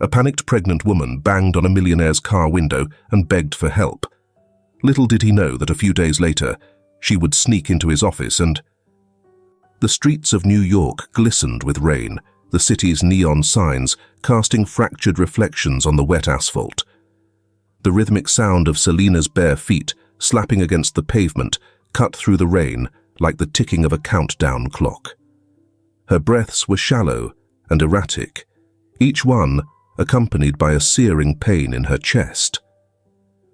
A panicked pregnant woman banged on a millionaire's car window and begged for help. Little did he know that a few days later, she would sneak into his office and... The streets of New York glistened with rain, the city's neon signs casting fractured reflections on the wet asphalt. The rhythmic sound of Selina's bare feet slapping against the pavement cut through the rain like the ticking of a countdown clock. Her breaths were shallow and erratic, each one accompanied by a searing pain in her chest.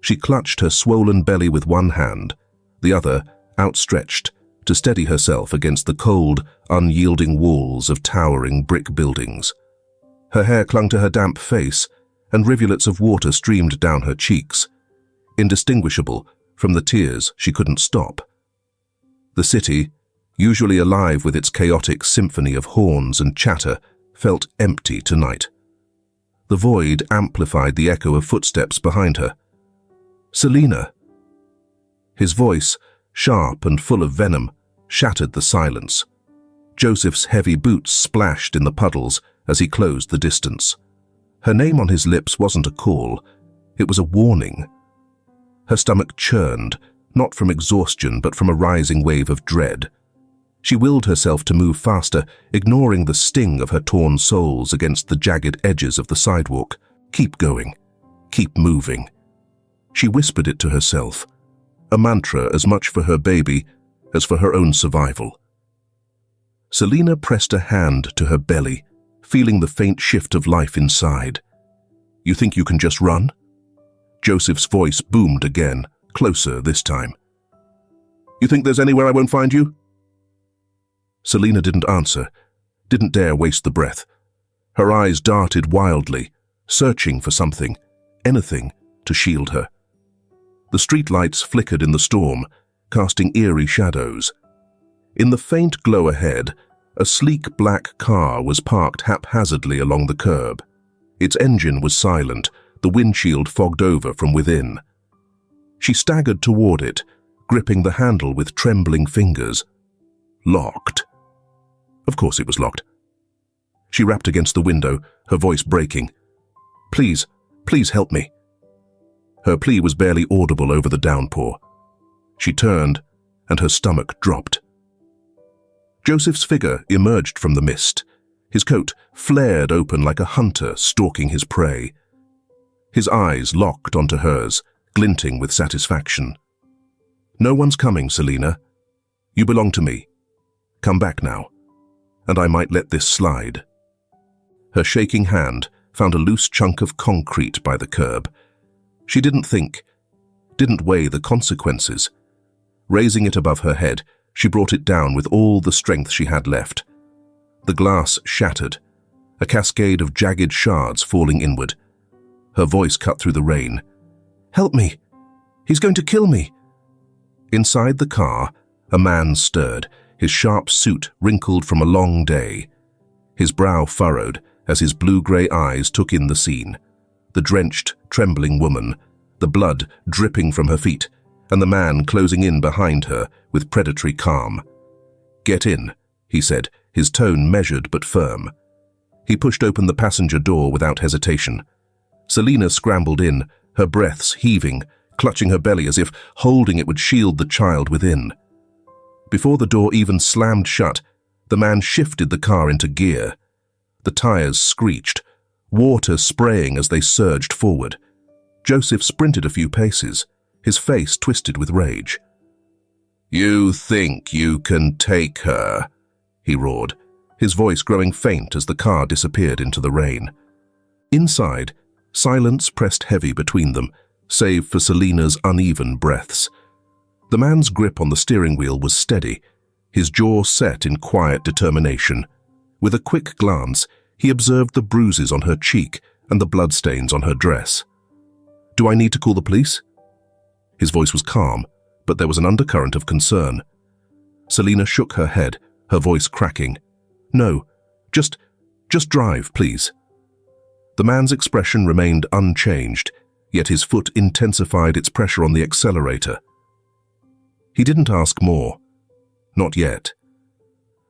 She clutched her swollen belly with one hand, the other outstretched to steady herself against the cold, unyielding walls of towering brick buildings. Her hair clung to her damp face, and rivulets of water streamed down her cheeks, indistinguishable from the tears she couldn't stop. The city, usually alive with its chaotic symphony of horns and chatter, felt empty tonight. The void amplified the echo of footsteps behind her. "Selina!" His voice, sharp and full of venom, shattered the silence. Joseph's heavy boots splashed in the puddles as he closed the distance. Her name on his lips wasn't a call, it was a warning. Her stomach churned, not from exhaustion but from a rising wave of dread. She willed herself to move faster, ignoring the sting of her torn soles against the jagged edges of the sidewalk. Keep going. Keep moving. She whispered it to herself, a mantra as much for her baby as for her own survival. Selina pressed a hand to her belly, feeling the faint shift of life inside. "You think you can just run?" Joseph's voice boomed again, closer this time. "You think there's anywhere I won't find you?" Selina didn't answer, didn't dare waste the breath. Her eyes darted wildly, searching for something, anything, to shield her. The streetlights flickered in the storm, casting eerie shadows. In the faint glow ahead, a sleek black car was parked haphazardly along the curb. Its engine was silent, the windshield fogged over from within. She staggered toward it, gripping the handle with trembling fingers. Locked. Of course it was locked. She rapped against the window, her voice breaking. "Please, please help me." Her plea was barely audible over the downpour. She turned, and her stomach dropped. Joseph's figure emerged from the mist. His coat flared open like a hunter stalking his prey. His eyes locked onto hers, glinting with satisfaction. "No one's coming, Selina. You belong to me. Come back now, and I might let this slide." Her shaking hand found a loose chunk of concrete by the curb. She didn't think, didn't weigh the consequences. Raising it above her head, she brought it down with all the strength she had left. The glass shattered, a cascade of jagged shards falling inward. Her voice cut through the rain. "Help me! He's going to kill me!" Inside the car, a man stirred, his sharp suit wrinkled from a long day. His brow furrowed as his blue-grey eyes took in the scene. The drenched, trembling woman, the blood dripping from her feet, and the man closing in behind her with predatory calm. "Get in," he said, his tone measured but firm. He pushed open the passenger door without hesitation. Selina scrambled in, her breaths heaving, clutching her belly as if holding it would shield the child within. Before the door even slammed shut, the man shifted the car into gear. The tires screeched, water spraying as they surged forward. Joseph sprinted a few paces, his face twisted with rage. "You think you can take her?" he roared, his voice growing faint as the car disappeared into the rain. Inside, silence pressed heavy between them, save for Selina's uneven breaths. The man's grip on the steering wheel was steady, his jaw set in quiet determination. With a quick glance, he observed the bruises on her cheek and the bloodstains on her dress. "Do I need to call the police?" His voice was calm, but there was an undercurrent of concern. Selina shook her head, her voice cracking. "No, just drive, please." The man's expression remained unchanged, yet his foot intensified its pressure on the accelerator. He didn't ask more. Not yet.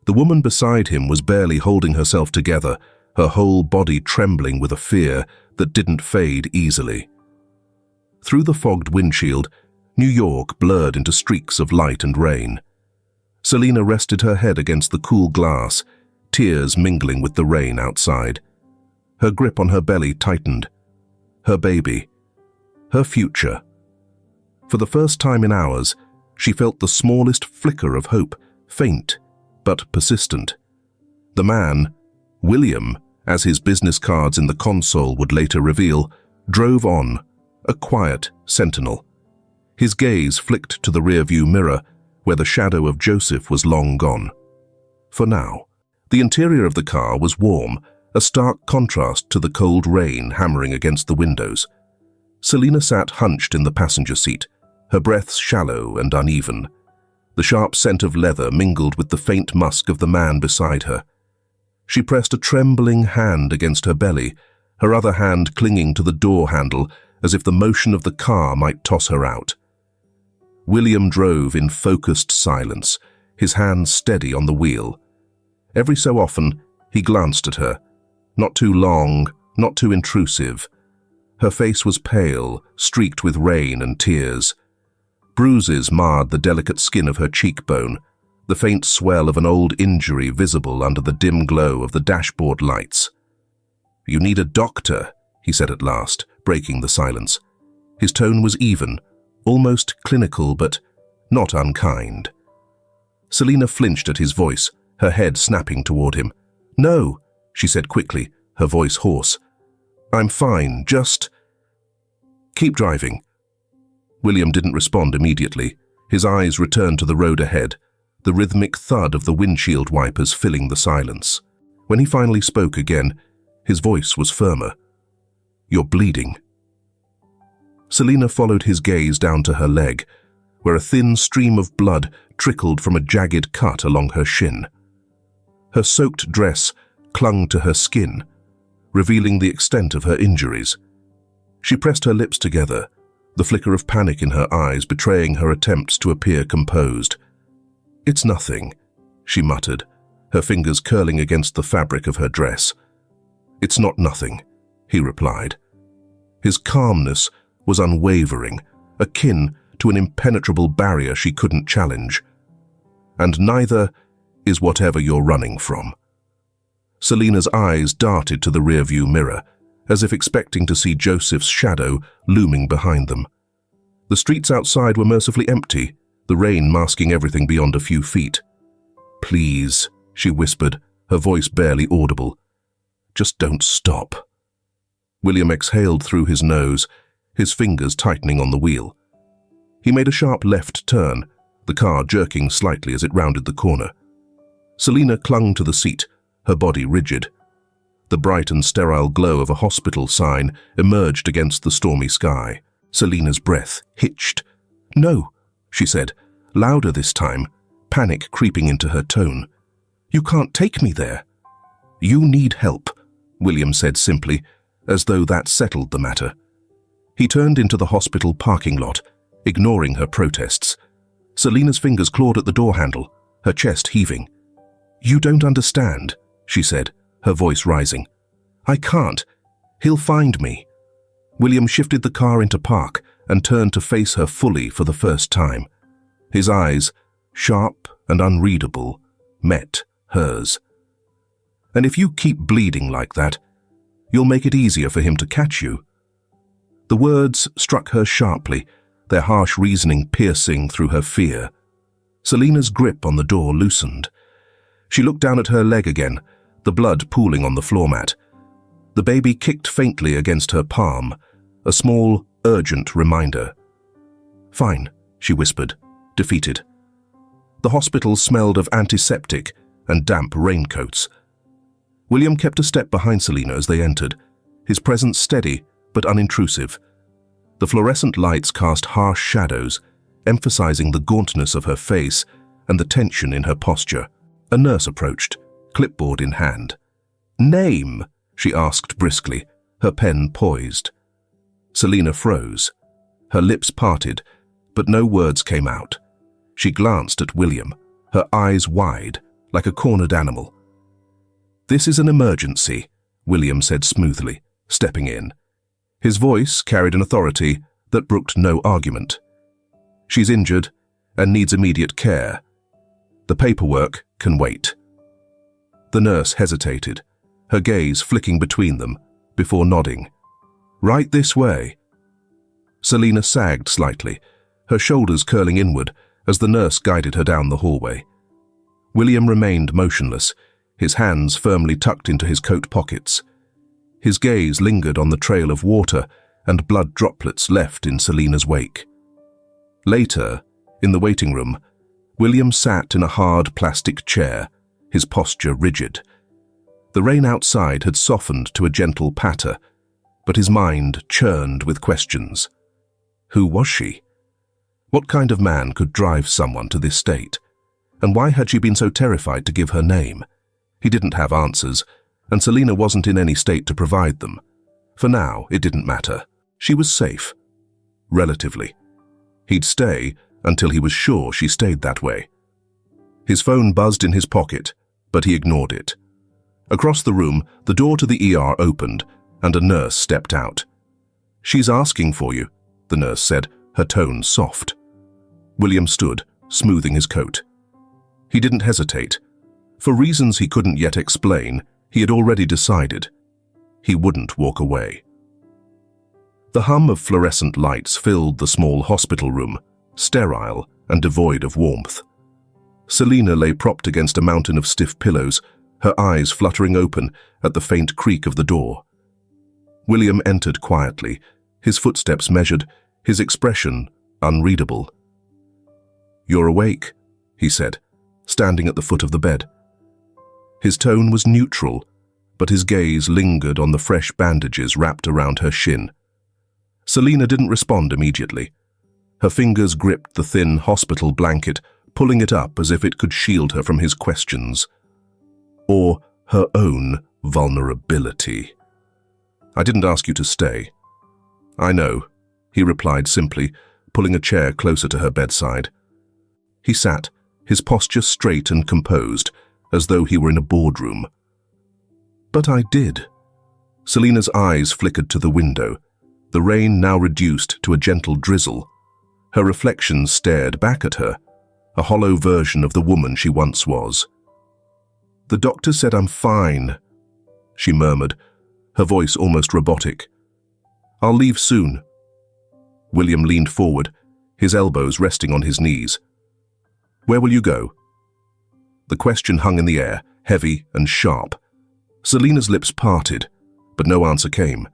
The woman beside him was barely holding herself together, her whole body trembling with a fear that didn't fade easily. Through the fogged windshield, New York blurred into streaks of light and rain. Selina rested her head against the cool glass, tears mingling with the rain outside. Her grip on her belly tightened. Her baby. Her future. For the first time in hours, she felt the smallest flicker of hope, faint but persistent. The man, William, as his business cards in the console would later reveal, drove on, a quiet sentinel. His gaze flicked to the rearview mirror, where the shadow of Joseph was long gone. For now. The interior of the car was warm, a stark contrast to the cold rain hammering against the windows. Selina sat hunched in the passenger seat, her breaths shallow and uneven. The sharp scent of leather mingled with the faint musk of the man beside her. She pressed a trembling hand against her belly, her other hand clinging to the door handle as if the motion of the car might toss her out. William drove in focused silence, his hand steady on the wheel. Every so often, he glanced at her. Not too long, not too intrusive. Her face was pale, streaked with rain and tears. Bruises marred the delicate skin of her cheekbone, the faint swell of an old injury visible under the dim glow of the dashboard lights. "You need a doctor," he said at last, breaking the silence. His tone was even, almost clinical, but not unkind. Selina flinched at his voice, her head snapping toward him. "No," she said quickly, her voice hoarse. "I'm fine, just—" "Keep driving." William didn't respond immediately. His eyes returned to the road ahead, the rhythmic thud of the windshield wipers filling the silence. When he finally spoke again, his voice was firmer. "You're bleeding." Selina followed his gaze down to her leg, where a thin stream of blood trickled from a jagged cut along her shin. Her soaked dress clung to her skin, revealing the extent of her injuries. She pressed her lips together, the flicker of panic in her eyes betraying her attempts to appear composed. "It's nothing," she muttered, her fingers curling against the fabric of her dress. "It's not nothing," he replied. His calmness was unwavering, akin to an impenetrable barrier she couldn't challenge. "And neither is whatever you're running from." Selina's eyes darted to the rearview mirror, as if expecting to see Joseph's shadow looming behind them. The streets outside were mercifully empty, the rain masking everything beyond a few feet. "Please," she whispered, her voice barely audible. "Just don't stop." William exhaled through his nose, his fingers tightening on the wheel. He made a sharp left turn, the car jerking slightly as it rounded the corner. Selina clung to the seat, her body rigid. The bright and sterile glow of a hospital sign emerged against the stormy sky. Selina's breath hitched. "No," she said, louder this time, panic creeping into her tone. "You can't take me there." "You need help," William said simply, as though that settled the matter. He turned into the hospital parking lot, ignoring her protests. Selina's fingers clawed at the door handle, her chest heaving. "You don't understand," she said, her voice rising. "I can't. He'll find me." William shifted the car into park and turned to face her fully for the first time. His eyes, sharp and unreadable, met hers. "And if you keep bleeding like that, you'll make it easier for him to catch you." The words struck her sharply, their harsh reasoning piercing through her fear. Selina's grip on the door loosened. She looked down at her leg again, the blood pooling on the floor mat. The baby kicked faintly against her palm, a small, urgent reminder. "Fine," she whispered, defeated. The hospital smelled of antiseptic and damp raincoats. William kept a step behind Selina as they entered, his presence steady but unintrusive. The fluorescent lights cast harsh shadows, emphasizing the gauntness of her face and the tension in her posture. A nurse approached, clipboard in hand. "Name?" she asked briskly, her pen poised. Selina froze. Her lips parted, but no words came out. She glanced at William, her eyes wide, like a cornered animal. "This is an emergency," William said smoothly, stepping in. His voice carried an authority that brooked no argument. She's injured and needs immediate care. The paperwork can wait. The nurse hesitated, her gaze flicking between them, before nodding. Right this way. Selina sagged slightly, her shoulders curling inward as the nurse guided her down the hallway. William remained motionless, his hands firmly tucked into his coat pockets. His gaze lingered on the trail of water and blood droplets left in Selina's wake. Later, in the waiting room, William sat in a hard plastic chair, his posture rigid. The rain outside had softened to a gentle patter, but his mind churned with questions. Who was she? What kind of man could drive someone to this state? And why had she been so terrified to give her name? He didn't have answers, and Selina wasn't in any state to provide them. For now, it didn't matter. She was safe. Relatively. He'd stay until he was sure she stayed that way. His phone buzzed in his pocket, but he ignored it. Across the room, the door to the ER opened, and a nurse stepped out. She's asking for you, the nurse said, her tone soft. William stood, smoothing his coat. He didn't hesitate. For reasons he couldn't yet explain, he had already decided. He wouldn't walk away. The hum of fluorescent lights filled the small hospital room, sterile and devoid of warmth. Selina lay propped against a mountain of stiff pillows, her eyes fluttering open at the faint creak of the door. William entered quietly, his footsteps measured, his expression unreadable. "You're awake," he said, standing at the foot of the bed. His tone was neutral, but his gaze lingered on the fresh bandages wrapped around her shin. Selina didn't respond immediately. Her fingers gripped the thin hospital blanket, pulling it up as if it could shield her from his questions. Or her own vulnerability. "I didn't ask you to stay." "I know," he replied simply, pulling a chair closer to her bedside. He sat, his posture straight and composed, as though he were in a boardroom. "But I did." Selina's eyes flickered to the window, the rain now reduced to a gentle drizzle. Her reflection stared back at her, a hollow version of the woman she once was. "The doctor said I'm fine," she murmured, her voice almost robotic. "I'll leave soon." William leaned forward, his elbows resting on his knees. "Where will you go?" The question hung in the air, heavy and sharp. Selina's lips parted, but no answer came.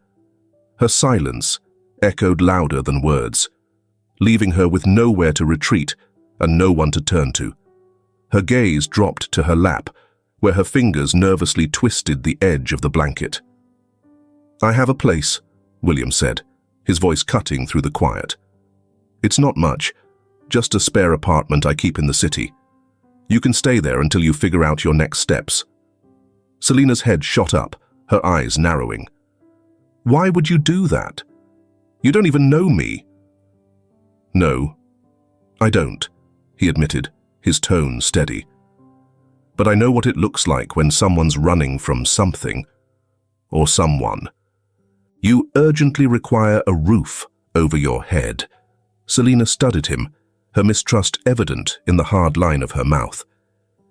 Her silence echoed louder than words, leaving her with nowhere to retreat and no one to turn to. Her gaze dropped to her lap, where her fingers nervously twisted the edge of the blanket. "I have a place," William said, his voice cutting through the quiet. "It's not much, just a spare apartment I keep in the city. You can stay there until you figure out your next steps." Selina's head shot up, her eyes narrowing. "Why would you do that? You don't even know me." "No, I don't," he admitted, his tone steady. "But I know what it looks like when someone's running from something, or someone. You urgently require a roof over your head." Selina studied him, her mistrust evident in the hard line of her mouth.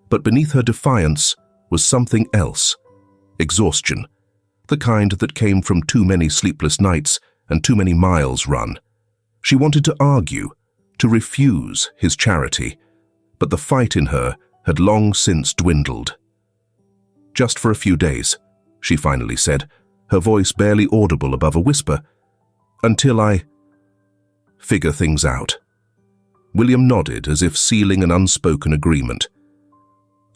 But beneath her defiance was something else. Exhaustion, the kind that came from too many sleepless nights and too many miles run. She wanted to argue, to refuse his charity, but the fight in her had long since dwindled. "Just for a few days," she finally said, her voice barely audible above a whisper, "until I figure things out." William nodded as if sealing an unspoken agreement.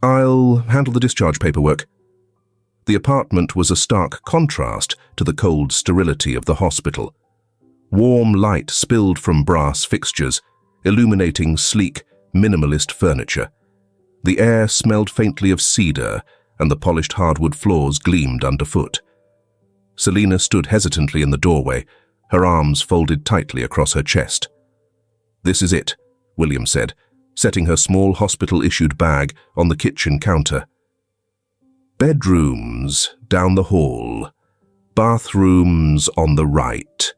"I'll handle the discharge paperwork." The apartment was a stark contrast to the cold sterility of the hospital. Warm light spilled from brass fixtures, illuminating sleek, minimalist furniture. The air smelled faintly of cedar, and the polished hardwood floors gleamed underfoot. Selina stood hesitantly in the doorway, her arms folded tightly across her chest. "This is it," William said, setting her small hospital-issued bag on the kitchen counter. Bedrooms down the hall. Bathrooms on the right.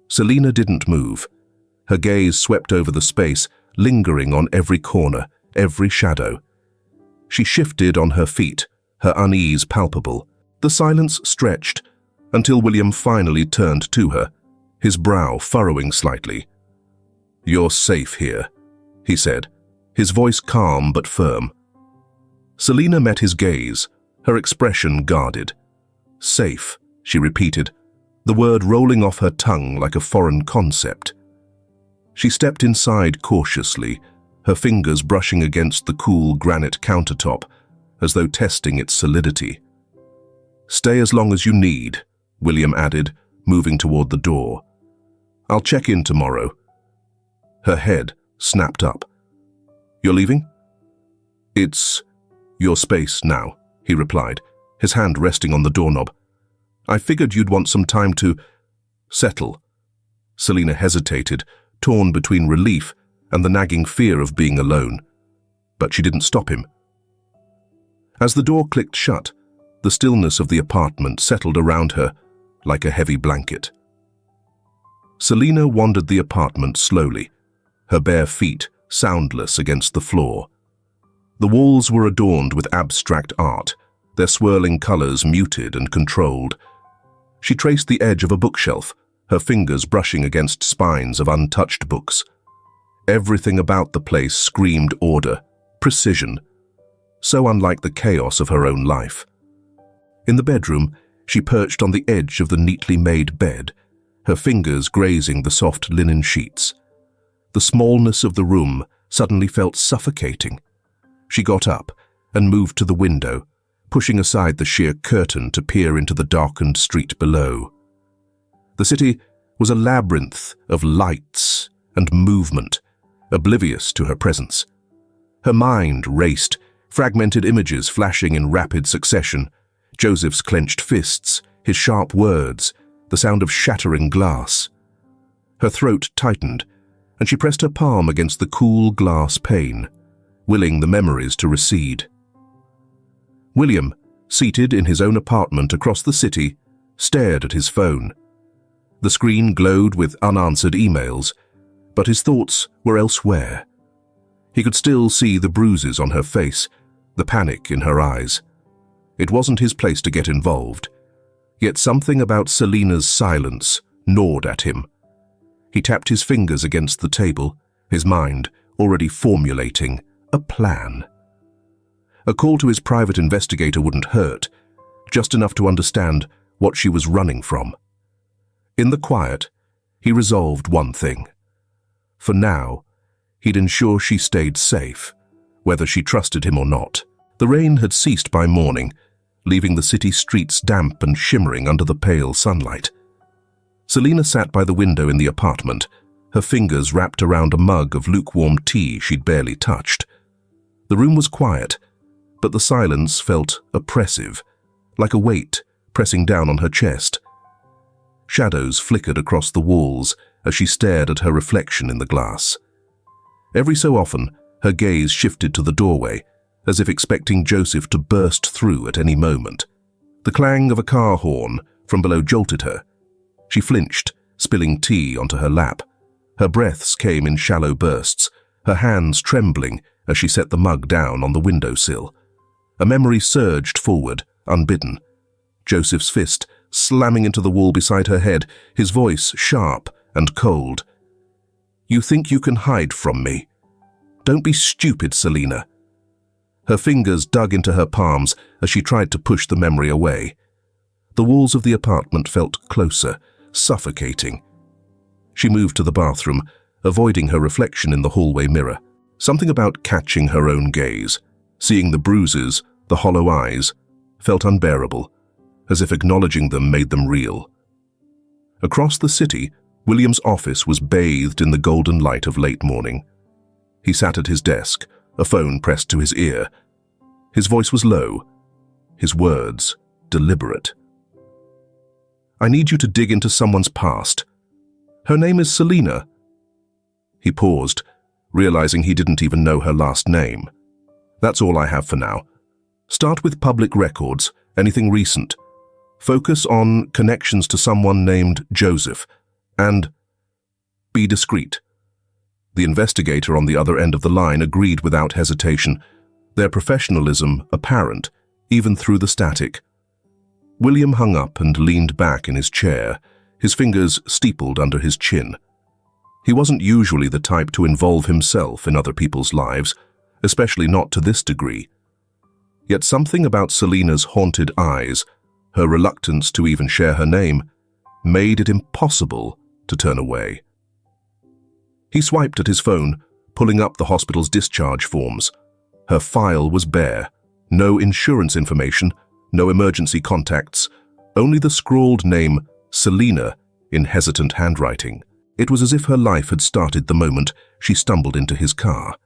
Selina didn't move. Her gaze swept over the space, lingering on every corner, every shadow. She shifted on her feet, her unease palpable. The silence stretched until William finally turned to her, his brow furrowing slightly. "You're safe here," he said, his voice calm but firm. Selina met his gaze, her expression guarded. "Safe," she repeated, the word rolling off her tongue like a foreign concept. She stepped inside cautiously, her fingers brushing against the cool granite countertop, as though testing its solidity. "Stay as long as you need," William added, moving toward the door. "I'll check in tomorrow." Her head snapped up. "You're leaving?" "It's your space now," he replied, his hand resting on the doorknob. "I figured you'd want some time to settle." Selina hesitated, torn between relief and the nagging fear of being alone. But she didn't stop him. As the door clicked shut, the stillness of the apartment settled around her like a heavy blanket. Selina wandered the apartment slowly, her bare feet soundless against the floor. The walls were adorned with abstract art, their swirling colors muted and controlled. She traced the edge of a bookshelf, her fingers brushing against spines of untouched books. Everything about the place screamed order, precision, so unlike the chaos of her own life. In the bedroom, she perched on the edge of the neatly made bed, her fingers grazing the soft linen sheets. The smallness of the room suddenly felt suffocating. She got up and moved to the window, pushing aside the sheer curtain to peer into the darkened street below. The city was a labyrinth of lights and movement, oblivious to her presence. Her mind raced, fragmented images flashing in rapid succession, Joseph's clenched fists, his sharp words, the sound of shattering glass. Her throat tightened, and she pressed her palm against the cool glass pane, willing the memories to recede. William, seated in his own apartment across the city, stared at his phone. The screen glowed with unanswered emails, but his thoughts were elsewhere. He could still see the bruises on her face, the panic in her eyes. It wasn't his place to get involved, yet something about Selina's silence gnawed at him. He tapped his fingers against the table, his mind already formulating a plan. A call to his private investigator wouldn't hurt, just enough to understand what she was running from. In the quiet, he resolved one thing. For now, he'd ensure she stayed safe, whether she trusted him or not. The rain had ceased by morning, leaving the city streets damp and shimmering under the pale sunlight. Selina sat by the window in the apartment, her fingers wrapped around a mug of lukewarm tea she'd barely touched. The room was quiet, but the silence felt oppressive, like a weight pressing down on her chest. Shadows flickered across the walls as she stared at her reflection in the glass. Every so often, her gaze shifted to the doorway, as if expecting Joseph to burst through at any moment. The clang of a car horn from below jolted her. She flinched, spilling tea onto her lap. Her breaths came in shallow bursts, her hands trembling as she set the mug down on the windowsill. A memory surged forward, unbidden. Joseph's fist slamming into the wall beside her head, his voice sharp and cold. "You think you can hide from me? Don't be stupid, Selina." Her fingers dug into her palms as she tried to push the memory away. The walls of the apartment felt closer, suffocating. She moved to the bathroom, avoiding her reflection in the hallway mirror. Something about catching her own gaze, seeing the bruises, the hollow eyes, felt unbearable, as if acknowledging them made them real. Across the city, William's office was bathed in the golden light of late morning. He sat at his desk, a phone pressed to his ear. His voice was low, his words deliberate. "I need you to dig into someone's past. Her name is Selina." He paused, realizing he didn't even know her last name. "That's all I have for now. Start with public records, anything recent. Focus on connections to someone named Joseph, and be discreet. The investigator on the other end of the line agreed without hesitation, their professionalism apparent, even through the static. William hung up and leaned back in his chair, his fingers steepled under his chin. He wasn't usually the type to involve himself in other people's lives, especially not to this degree. Yet something about Selina's haunted eyes, her reluctance to even share her name, made it impossible to turn away. He swiped at his phone, pulling up the hospital's discharge forms. Her file was bare, no insurance information, no emergency contacts, only the scrawled name Selina in hesitant handwriting. It was as if her life had started the moment she stumbled into his car.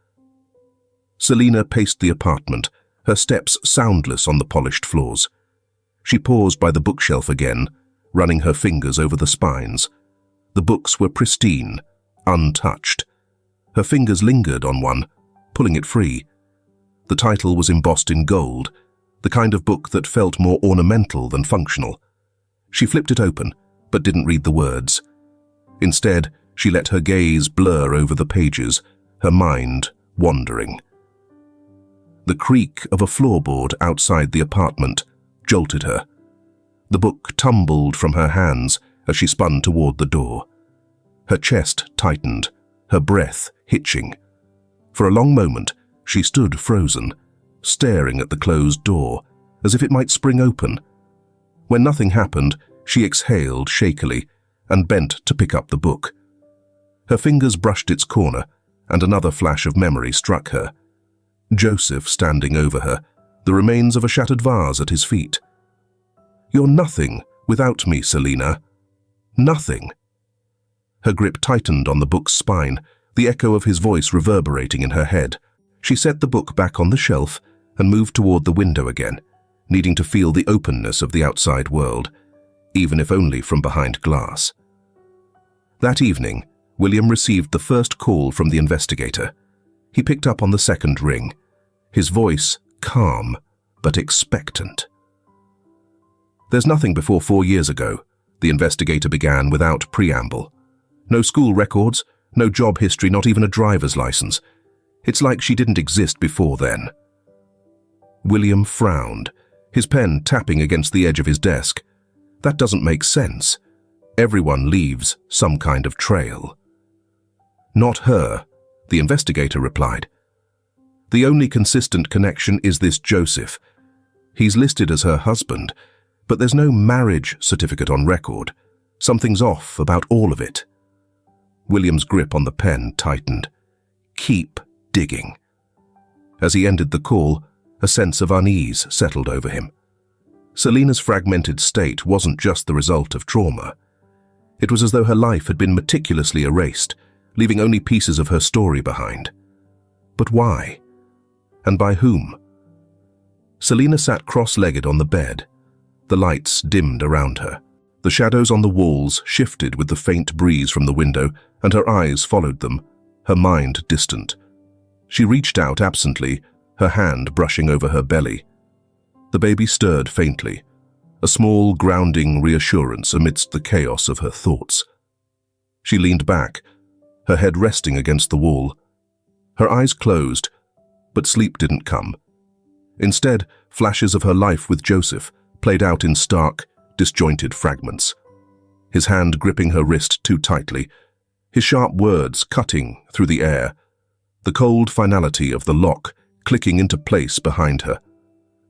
Selina paced the apartment, her steps soundless on the polished floors. She paused by the bookshelf again, running her fingers over the spines. The books were pristine, untouched. Her fingers lingered on one, pulling it free. The title was embossed in gold, the kind of book that felt more ornamental than functional. She flipped it open, but didn't read the words. Instead, she let her gaze blur over the pages, her mind wandering. The creak of a floorboard outside the apartment jolted her. The book tumbled from her hands as she spun toward the door. Her chest tightened, her breath hitching. For a long moment, she stood frozen, staring at the closed door, as if it might spring open. When nothing happened, she exhaled shakily and bent to pick up the book. Her fingers brushed its corner, and another flash of memory struck her. Joseph standing over her, the remains of a shattered vase at his feet. "You're nothing without me, Selina. Nothing." Her grip tightened on the book's spine, the echo of his voice reverberating in her head. She set the book back on the shelf and moved toward the window again, needing to feel the openness of the outside world, even if only from behind glass. That evening, William received the first call from the investigator. He picked up on the second ring, his voice calm but expectant. "There's nothing before 4 years ago," the investigator began without preamble. "No school records, no job history, not even a driver's license. It's like she didn't exist before then." William frowned, his pen tapping against the edge of his desk. That doesn't make sense. Everyone leaves some kind of trail. "Not her," the investigator replied. "The only consistent connection is this Joseph. He's listed as her husband, but there's no marriage certificate on record. Something's off about all of it." William's grip on the pen tightened. Keep digging. As he ended the call, a sense of unease settled over him. Selina's fragmented state wasn't just the result of trauma. It was as though her life had been meticulously erased, leaving only pieces of her story behind. But why? And by whom? Selina sat cross-legged on the bed. The lights dimmed around her. The shadows on the walls shifted with the faint breeze from the window, and her eyes followed them, her mind distant. She reached out absently, her hand brushing over her belly. The baby stirred faintly, a small, grounding reassurance amidst the chaos of her thoughts. She leaned back, her head resting against the wall. Her eyes closed, but sleep didn't come. Instead, flashes of her life with Joseph played out in stark, disjointed fragments. His hand gripping her wrist too tightly, his sharp words cutting through the air, the cold finality of the lock clicking into place behind her.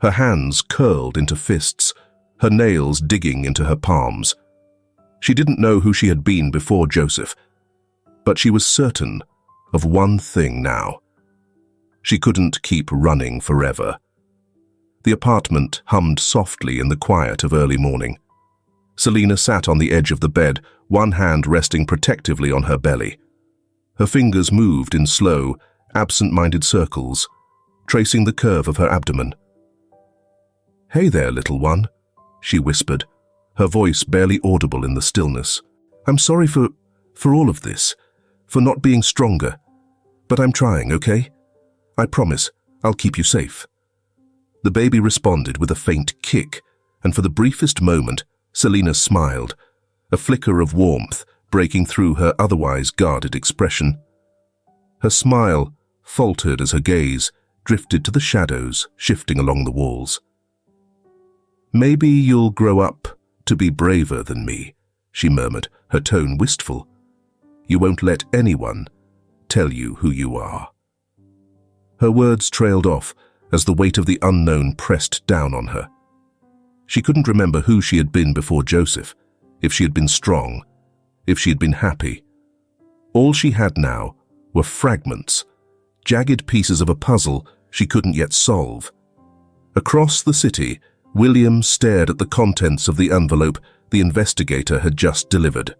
Her hands curled into fists, her nails digging into her palms. She didn't know who she had been before Joseph, but she was certain of one thing now. She couldn't keep running forever. The apartment hummed softly in the quiet of early morning. Selina sat on the edge of the bed, one hand resting protectively on her belly. Her fingers moved in slow, absent-minded circles, tracing the curve of her abdomen. "Hey there, little one," she whispered, her voice barely audible in the stillness. "I'm sorry for all of this, for not being stronger, but I'm trying, okay? I promise I'll keep you safe." The baby responded with a faint kick, and for the briefest moment, Selina smiled, a flicker of warmth breaking through her otherwise guarded expression. Her smile faltered as her gaze drifted to the shadows shifting along the walls. "Maybe you'll grow up to be braver than me," she murmured, her tone wistful. "You won't let anyone tell you who you are." Her words trailed off as the weight of the unknown pressed down on her. She couldn't remember who she had been before Joseph, if she had been strong, if she had been happy. All she had now were fragments, jagged pieces of a puzzle she couldn't yet solve. Across the city, William stared at the contents of the envelope the investigator had just delivered.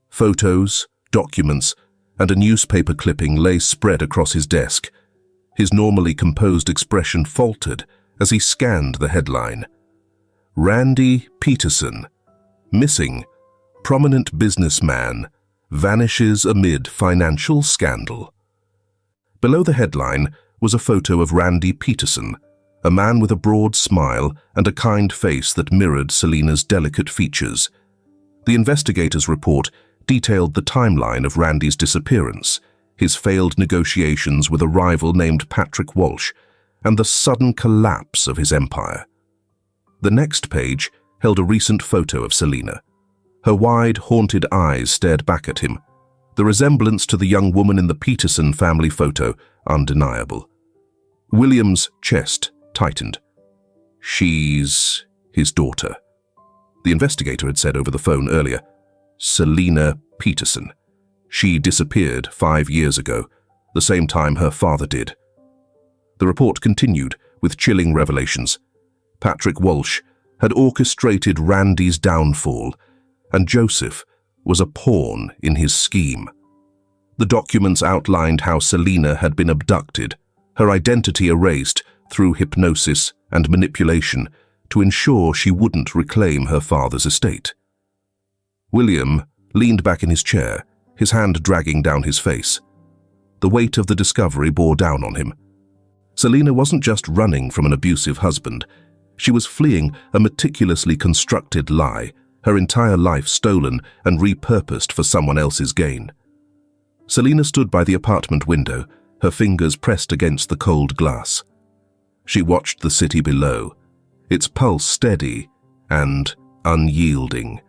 Photos, documents, and a newspaper clipping lay spread across his desk. His normally composed expression faltered as he scanned the headline. "Randy Peterson, missing, prominent businessman, vanishes amid financial scandal." Below the headline was a photo of Randy Peterson, a man with a broad smile and a kind face that mirrored Selina's delicate features. The investigator's report detailed the timeline of Randy's disappearance, his failed negotiations with a rival named Patrick Walsh, and the sudden collapse of his empire. The next page held a recent photo of Selina. Her wide, haunted eyes stared back at him, the resemblance to the young woman in the Peterson family photo undeniable. William's chest tightened. "She's his daughter," the investigator had said over the phone earlier. "Selina Peterson. She disappeared 5 years ago, the same time her father did." The report continued with chilling revelations. Patrick Walsh had orchestrated Randy's downfall, and Joseph was a pawn in his scheme. The documents outlined how Selina had been abducted, her identity erased through hypnosis and manipulation to ensure she wouldn't reclaim her father's estate. William leaned back in his chair, his hand dragging down his face. The weight of the discovery bore down on him. Selina wasn't just running from an abusive husband. She was fleeing a meticulously constructed lie, her entire life stolen and repurposed for someone else's gain. Selina stood by the apartment window, her fingers pressed against the cold glass. She watched the city below, its pulse steady and unyielding.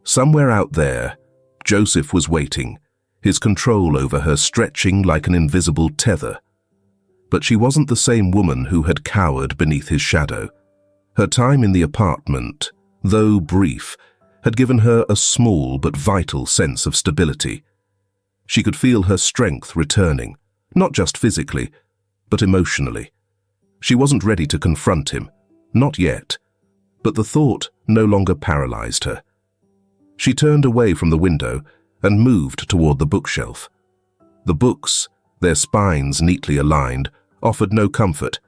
Somewhere out there, Joseph was waiting, his control over her stretching like an invisible tether. But she wasn't the same woman who had cowered beneath his shadow. Her time in the apartment, though brief, had given her a small but vital sense of stability. She could feel her strength returning, not just physically, but emotionally. She wasn't ready to confront him, not yet, but the thought no longer paralyzed her. She turned away from the window and moved toward the bookshelf. The books, their spines neatly aligned, offered no comfort,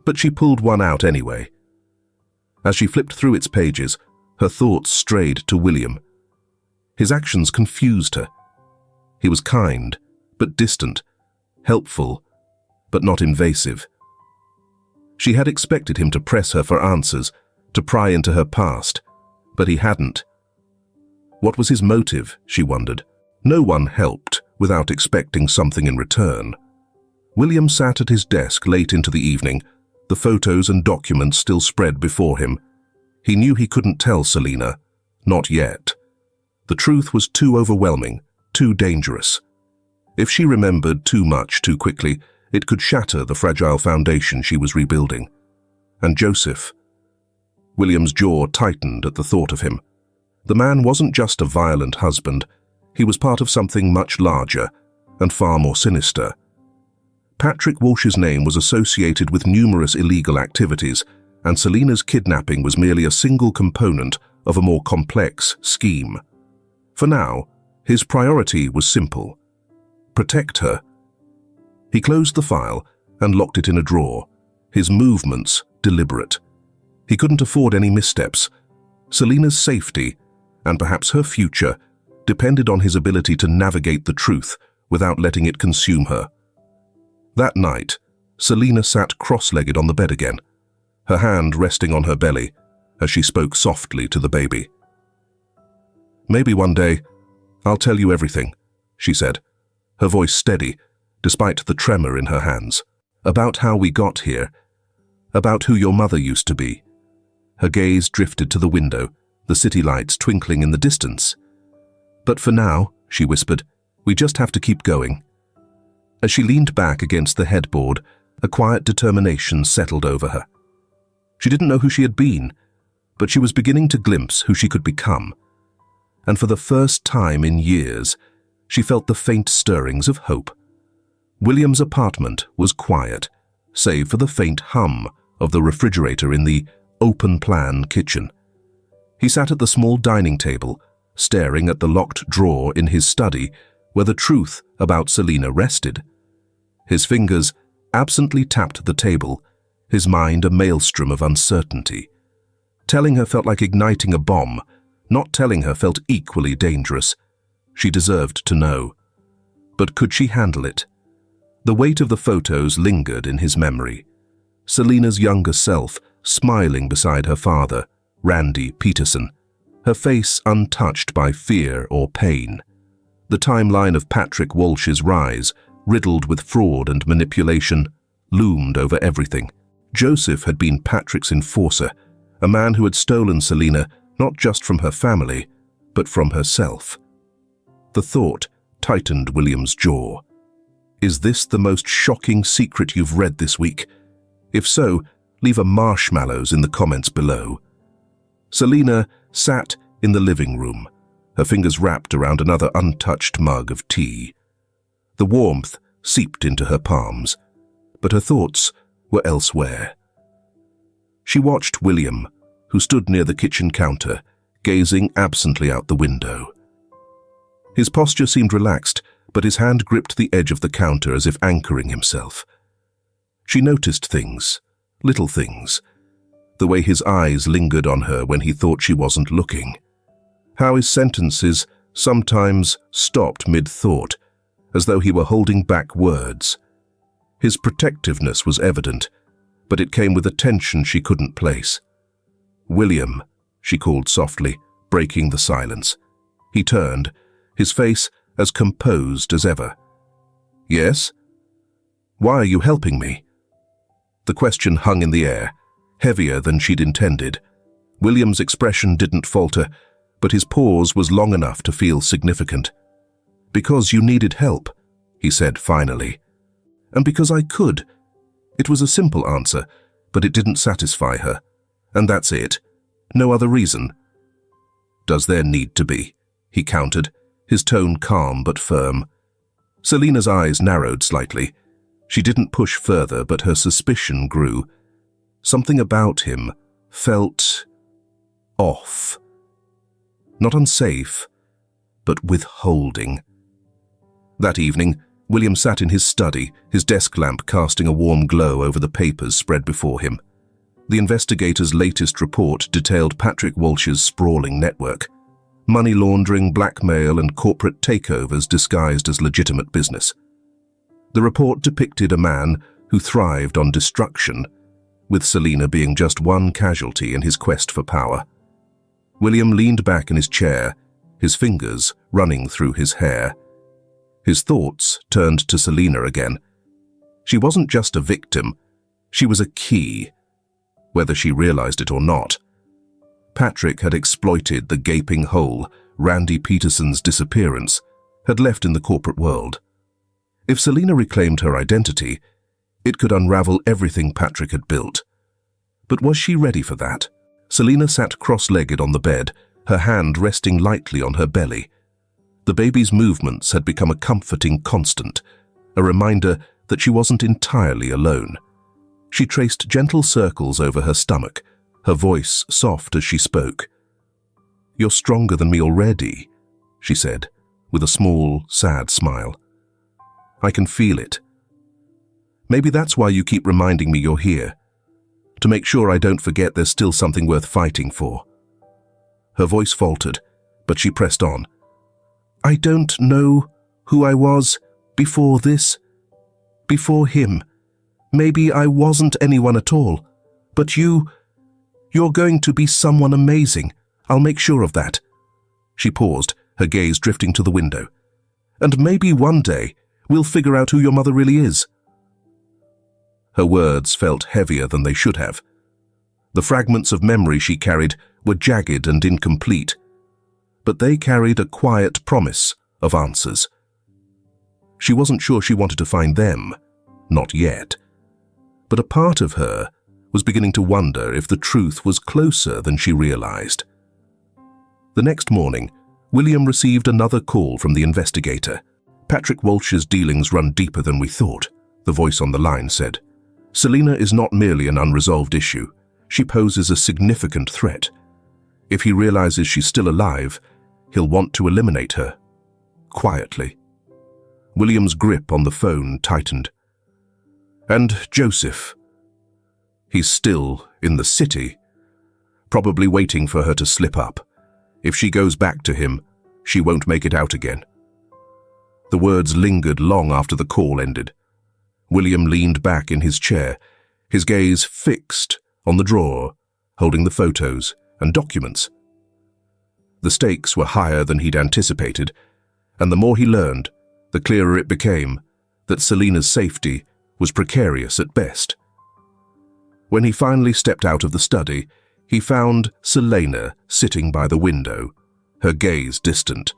but she pulled one out anyway. As she flipped through its pages, her thoughts strayed to William. His actions confused her. He was kind, but distant, helpful, but not invasive. She had expected him to press her for answers, to pry into her past, but he hadn't. What was his motive, she wondered. No one helped without expecting something in return. William sat at his desk late into the evening, the photos and documents still spread before him. He knew he couldn't tell Selina, not yet. The truth was too overwhelming, too dangerous. If she remembered too much too quickly, it could shatter the fragile foundation she was rebuilding. And Joseph. William's jaw tightened at the thought of him. The man wasn't just a violent husband. He was part of something much larger and far more sinister. Patrick Walsh's name was associated with numerous illegal activities, and Selina's kidnapping was merely a single component of a more complex scheme. For now, his priority was simple: protect her. He closed the file and locked it in a drawer, his movements deliberate. He couldn't afford any missteps. Selina's safety, and perhaps her future, depended on his ability to navigate the truth without letting it consume her. That night, Selina sat cross-legged on the bed again, her hand resting on her belly as she spoke softly to the baby. "Maybe one day I'll tell you everything," she said, her voice steady despite the tremor in her hands. "About how we got here, about who your mother used to be." Her gaze drifted to the window, the city lights twinkling in the distance. "But for now," she whispered, "we just have to keep going." As she leaned back against the headboard, a quiet determination settled over her. She didn't know who she had been, but she was beginning to glimpse who she could become. And for the first time in years, she felt the faint stirrings of hope. William's apartment was quiet, save for the faint hum of the refrigerator in the open-plan kitchen. He sat at the small dining table, staring at the locked drawer in his study where the truth about Selina rested. His fingers absently tapped the table, his mind a maelstrom of uncertainty. Telling her felt like igniting a bomb. Not telling her felt equally dangerous. She deserved to know. But could she handle it? The weight of the photos lingered in his memory. Selina's younger self, smiling beside her father, Randy Peterson, her face untouched by fear or pain. The timeline of Patrick Walsh's rise, riddled with fraud and manipulation, loomed over everything. Joseph had been Patrick's enforcer, a man who had stolen Selina not just from her family, but from herself. The thought tightened William's jaw. Is this the most shocking secret you've read this week? If so, leave a marshmallows in the comments below. Selina sat in the living room, her fingers wrapped around another untouched mug of tea. The warmth seeped into her palms, but her thoughts were elsewhere. She watched William, who stood near the kitchen counter, gazing absently out the window. His posture seemed relaxed, but his hand gripped the edge of the counter as if anchoring himself. She noticed things, little things, the way his eyes lingered on her when he thought she wasn't looking, how his sentences sometimes stopped mid-thought, as though he were holding back words. His protectiveness was evident, but it came with a tension she couldn't place. "William," she called softly, breaking the silence. He turned, his face as composed as ever. "Yes? Why are you helping me?" The question hung in the air, heavier than she'd intended. William's expression didn't falter, but his pause was long enough to feel significant. "Because you needed help," he said finally. "And because I could." It was a simple answer, but it didn't satisfy her. "And that's it. No other reason." "Does there need to be?" he countered, his tone calm but firm. Selina's eyes narrowed slightly. She didn't push further, but her suspicion grew. Something about him felt off. Not unsafe, but withholding. That evening, William sat in his study, his desk lamp casting a warm glow over the papers spread before him. The investigator's latest report detailed Patrick Walsh's sprawling network. Money laundering, blackmail, and corporate takeovers disguised as legitimate business. The report depicted a man who thrived on destruction, with Selina being just one casualty in his quest for power. William leaned back in his chair, his fingers running through his hair. His thoughts turned to Selina again. She wasn't just a victim, she was a key, whether she realized it or not. Patrick had exploited the gaping hole Randy Peterson's disappearance had left in the corporate world. If Selina reclaimed her identity, it could unravel everything Patrick had built. But was she ready for that? Selina sat cross-legged on the bed, her hand resting lightly on her belly. The baby's movements had become a comforting constant, a reminder that she wasn't entirely alone. She traced gentle circles over her stomach, her voice soft as she spoke. "You're stronger than me already," she said, with a small, sad smile. "I can feel it. Maybe that's why you keep reminding me you're here, to make sure I don't forget there's still something worth fighting for." Her voice faltered, but she pressed on. "I don't know who I was before this, before him, Maybe I wasn't anyone at all, but you're going to be someone amazing. I'll make sure of that." She paused, her gaze drifting to the window. "And maybe one day we'll figure out who your mother really is." Her words felt heavier than they should have. The fragments of memory she carried were jagged and incomplete, but they carried a quiet promise of answers. She wasn't sure she wanted to find them, not yet, but a part of her was beginning to wonder if the truth was closer than she realized. The next morning, William received another call from the investigator. "Patrick Walsh's dealings run deeper than we thought," the voice on the line said. "Selina is not merely an unresolved issue. She poses a significant threat. If he realizes she's still alive, he'll want to eliminate her." Quietly. William's grip on the phone tightened. "And Joseph? He's still in the city, probably waiting for her to slip up. If she goes back to him, she won't make it out again." The words lingered long after the call ended. William leaned back in his chair, his gaze fixed on the drawer, holding the photos and documents. The stakes were higher than he'd anticipated, and the more he learned, the clearer it became that Selina's safety was precarious at best. When he finally stepped out of the study, he found Selena sitting by the window, her gaze distant.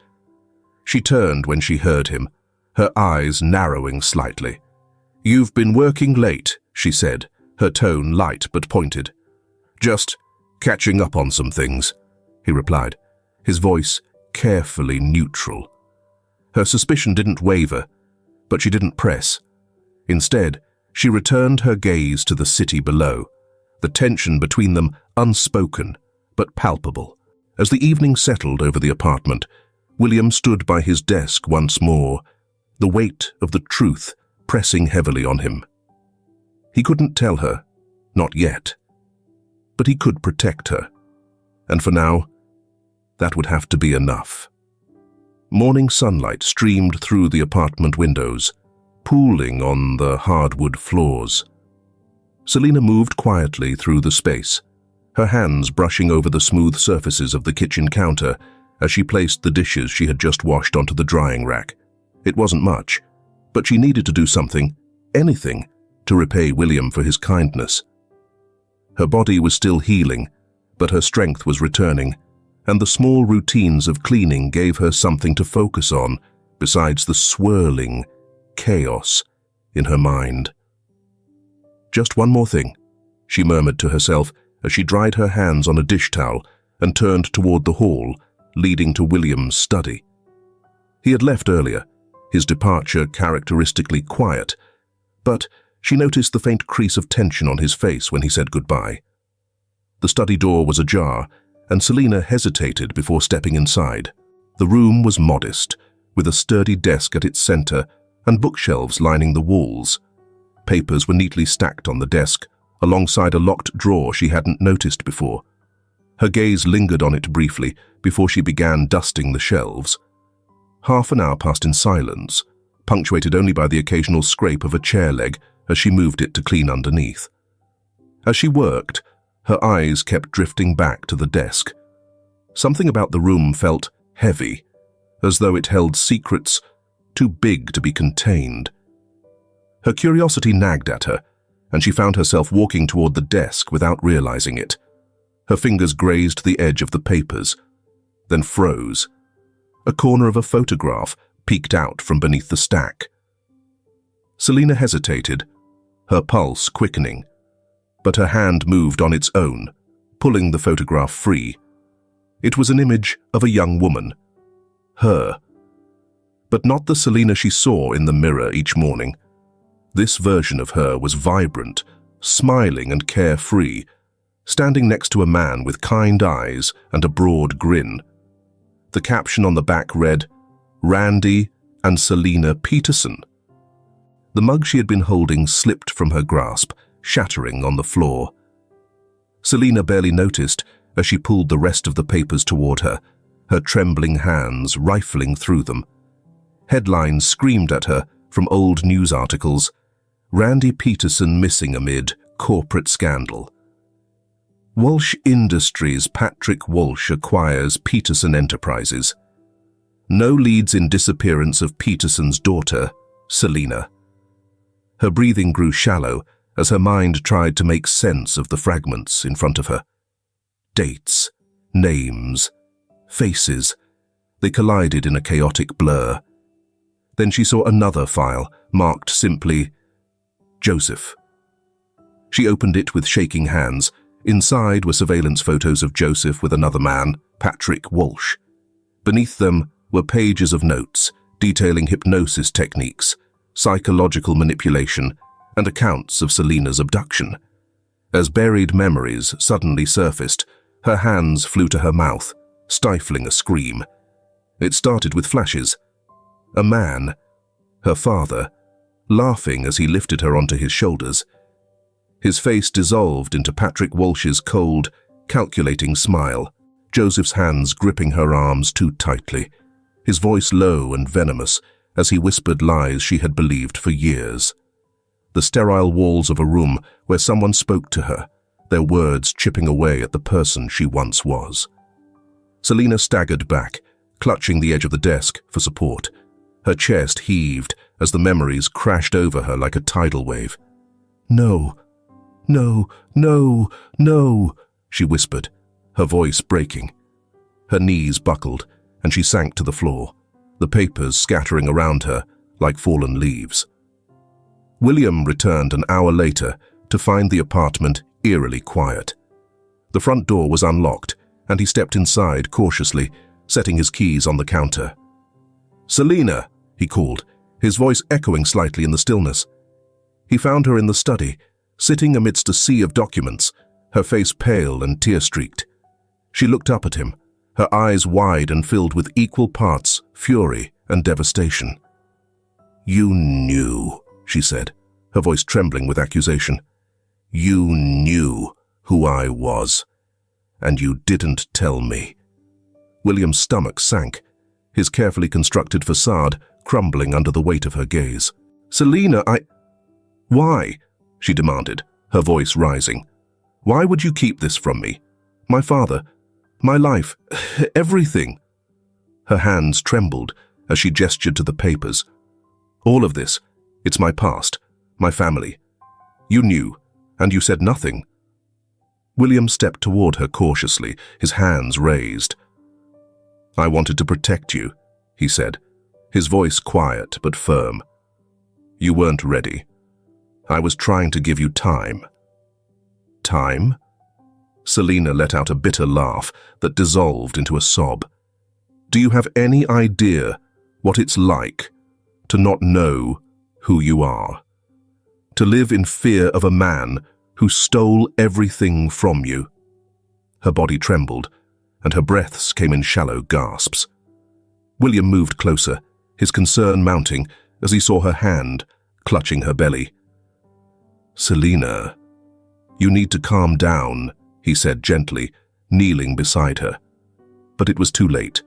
She turned when she heard him, her eyes narrowing slightly. "You've been working late," she said, her tone light but pointed. "Just catching up on some things," he replied, his voice carefully neutral. Her suspicion didn't waver, but she didn't press. Instead, she returned her gaze to the city below, the tension between them unspoken but palpable. As the evening settled over the apartment, William stood by his desk once more, the weight of the truth pressing heavily on him. He couldn't tell her, not yet, but he could protect her, and for now, that would have to be enough. Morning sunlight streamed through the apartment windows, pooling on the hardwood floors. Selina moved quietly through the space, her hands brushing over the smooth surfaces of the kitchen counter as she placed the dishes she had just washed onto the drying rack. It wasn't much, but she needed to do something, anything, to repay William for his kindness. Her body was still healing, but her strength was returning, and the small routines of cleaning gave her something to focus on besides the swirling chaos in her mind. "Just one more thing," she murmured to herself as she dried her hands on a dish towel and turned toward the hall leading to William's study. He had left earlier, his departure characteristically quiet, but she noticed the faint crease of tension on his face when he said goodbye. The study door was ajar, and Selina hesitated before stepping inside. The room was modest, with a sturdy desk at its center and bookshelves lining the walls. Papers were neatly stacked on the desk, alongside a locked drawer she hadn't noticed before. Her gaze lingered on it briefly before she began dusting the shelves. Half an hour passed in silence, punctuated only by the occasional scrape of a chair leg as she moved it to clean underneath. As she worked, her eyes kept drifting back to the desk. Something about the room felt heavy, as though it held secrets too big to be contained. Her curiosity nagged at her, and she found herself walking toward the desk without realizing it. Her fingers grazed the edge of the papers, then froze. A corner of a photograph peeked out from beneath the stack. Selina hesitated, her pulse quickening, but her hand moved on its own, pulling the photograph free. It was an image of a young woman. Her. But not the Selina she saw in the mirror each morning. This version of her was vibrant, smiling and carefree, standing next to a man with kind eyes and a broad grin. The caption on the back read, "Randy and Selina Peterson." The mug she had been holding slipped from her grasp, shattering on the floor. Selina barely noticed as she pulled the rest of the papers toward her, her trembling hands rifling through them. Headlines screamed at her from old news articles. Randy Peterson missing amid corporate scandal. Walsh Industries' Patrick Walsh acquires Peterson Enterprises. No leads in disappearance of Peterson's daughter, Selena. Her breathing grew shallow as her mind tried to make sense of the fragments in front of her. Dates, names, faces. They collided in a chaotic blur. Then she saw another file, marked simply, Joseph. She opened it with shaking hands. Inside were surveillance photos of Joseph with another man, Patrick Walsh. Beneath them were pages of notes detailing hypnosis techniques, psychological manipulation, and accounts of Selena's abduction. As buried memories suddenly surfaced, her hands flew to her mouth, stifling a scream. It started with flashes. A man, her father, laughing as he lifted her onto his shoulders. His face dissolved into Patrick Walsh's cold, calculating smile, Joseph's hands gripping her arms too tightly, his voice low and venomous as he whispered lies she had believed for years. The sterile walls of a room where someone spoke to her, their words chipping away at the person she once was. Selena staggered back, clutching the edge of the desk for support. Her chest heaved as the memories crashed over her like a tidal wave. No, no, no, no, she whispered, her voice breaking. Her knees buckled, and she sank to the floor, the papers scattering around her like fallen leaves. William returned an hour later to find the apartment eerily quiet. The front door was unlocked, and he stepped inside cautiously, setting his keys on the counter. "Selena," he called, his voice echoing slightly in the stillness. He found her in the study, sitting amidst a sea of documents, her face pale and tear-streaked. She looked up at him, her eyes wide and filled with equal parts fury and devastation. "You knew," she said, her voice trembling with accusation. "You knew who I was, and you didn't tell me." William's stomach sank, his carefully constructed facade crumbling under the weight of her gaze. "Selena, Why?" she demanded, her voice rising. "Why would you keep this from me? My father, my life, everything." Her hands trembled as she gestured to the papers. "All of this, it's my past, my family. You knew, and you said nothing." William stepped toward her cautiously, his hands raised. "I wanted to protect you," he said, his voice quiet but firm. "You weren't ready. I was trying to give you time." "Time?" Selena let out a bitter laugh that dissolved into a sob. "Do you have any idea what it's like to not know who you are? To live in fear of a man who stole everything from you?" Her body trembled, and her breaths came in shallow gasps. William moved closer, his concern mounting as he saw her hand clutching her belly. "Selena, you need to calm down," he said gently, kneeling beside her. But it was too late.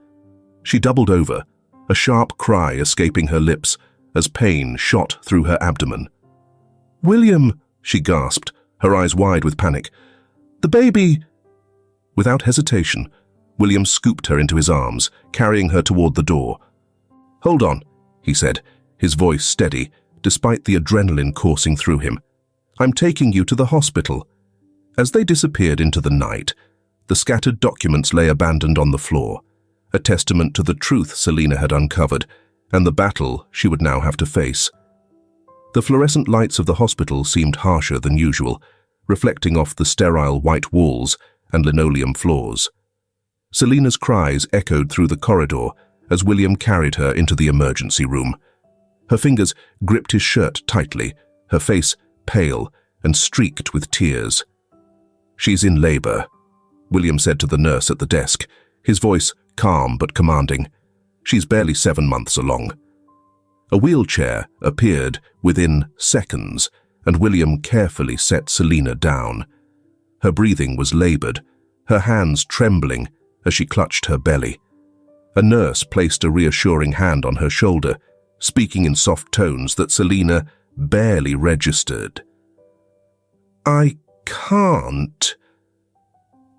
She doubled over, a sharp cry escaping her lips as pain shot through her abdomen. "William," she gasped, her eyes wide with panic. "The baby!" Without hesitation, William scooped her into his arms, carrying her toward the door. "Hold on," he said, his voice steady, despite the adrenaline coursing through him. "I'm taking you to the hospital." As they disappeared into the night, the scattered documents lay abandoned on the floor, a testament to the truth Selena had uncovered and the battle she would now have to face. The fluorescent lights of the hospital seemed harsher than usual, reflecting off the sterile white walls and linoleum floors. Selena's cries echoed through the corridor as William carried her into the emergency room. Her fingers gripped his shirt tightly, her face pale and streaked with tears. "She's in labor," William said to the nurse at the desk, his voice calm but commanding. "She's barely 7 months along." A wheelchair appeared within seconds, and William carefully set Selena down. Her breathing was labored, her hands trembling as she clutched her belly. A nurse placed a reassuring hand on her shoulder, speaking in soft tones that Selena barely registered. "I can't."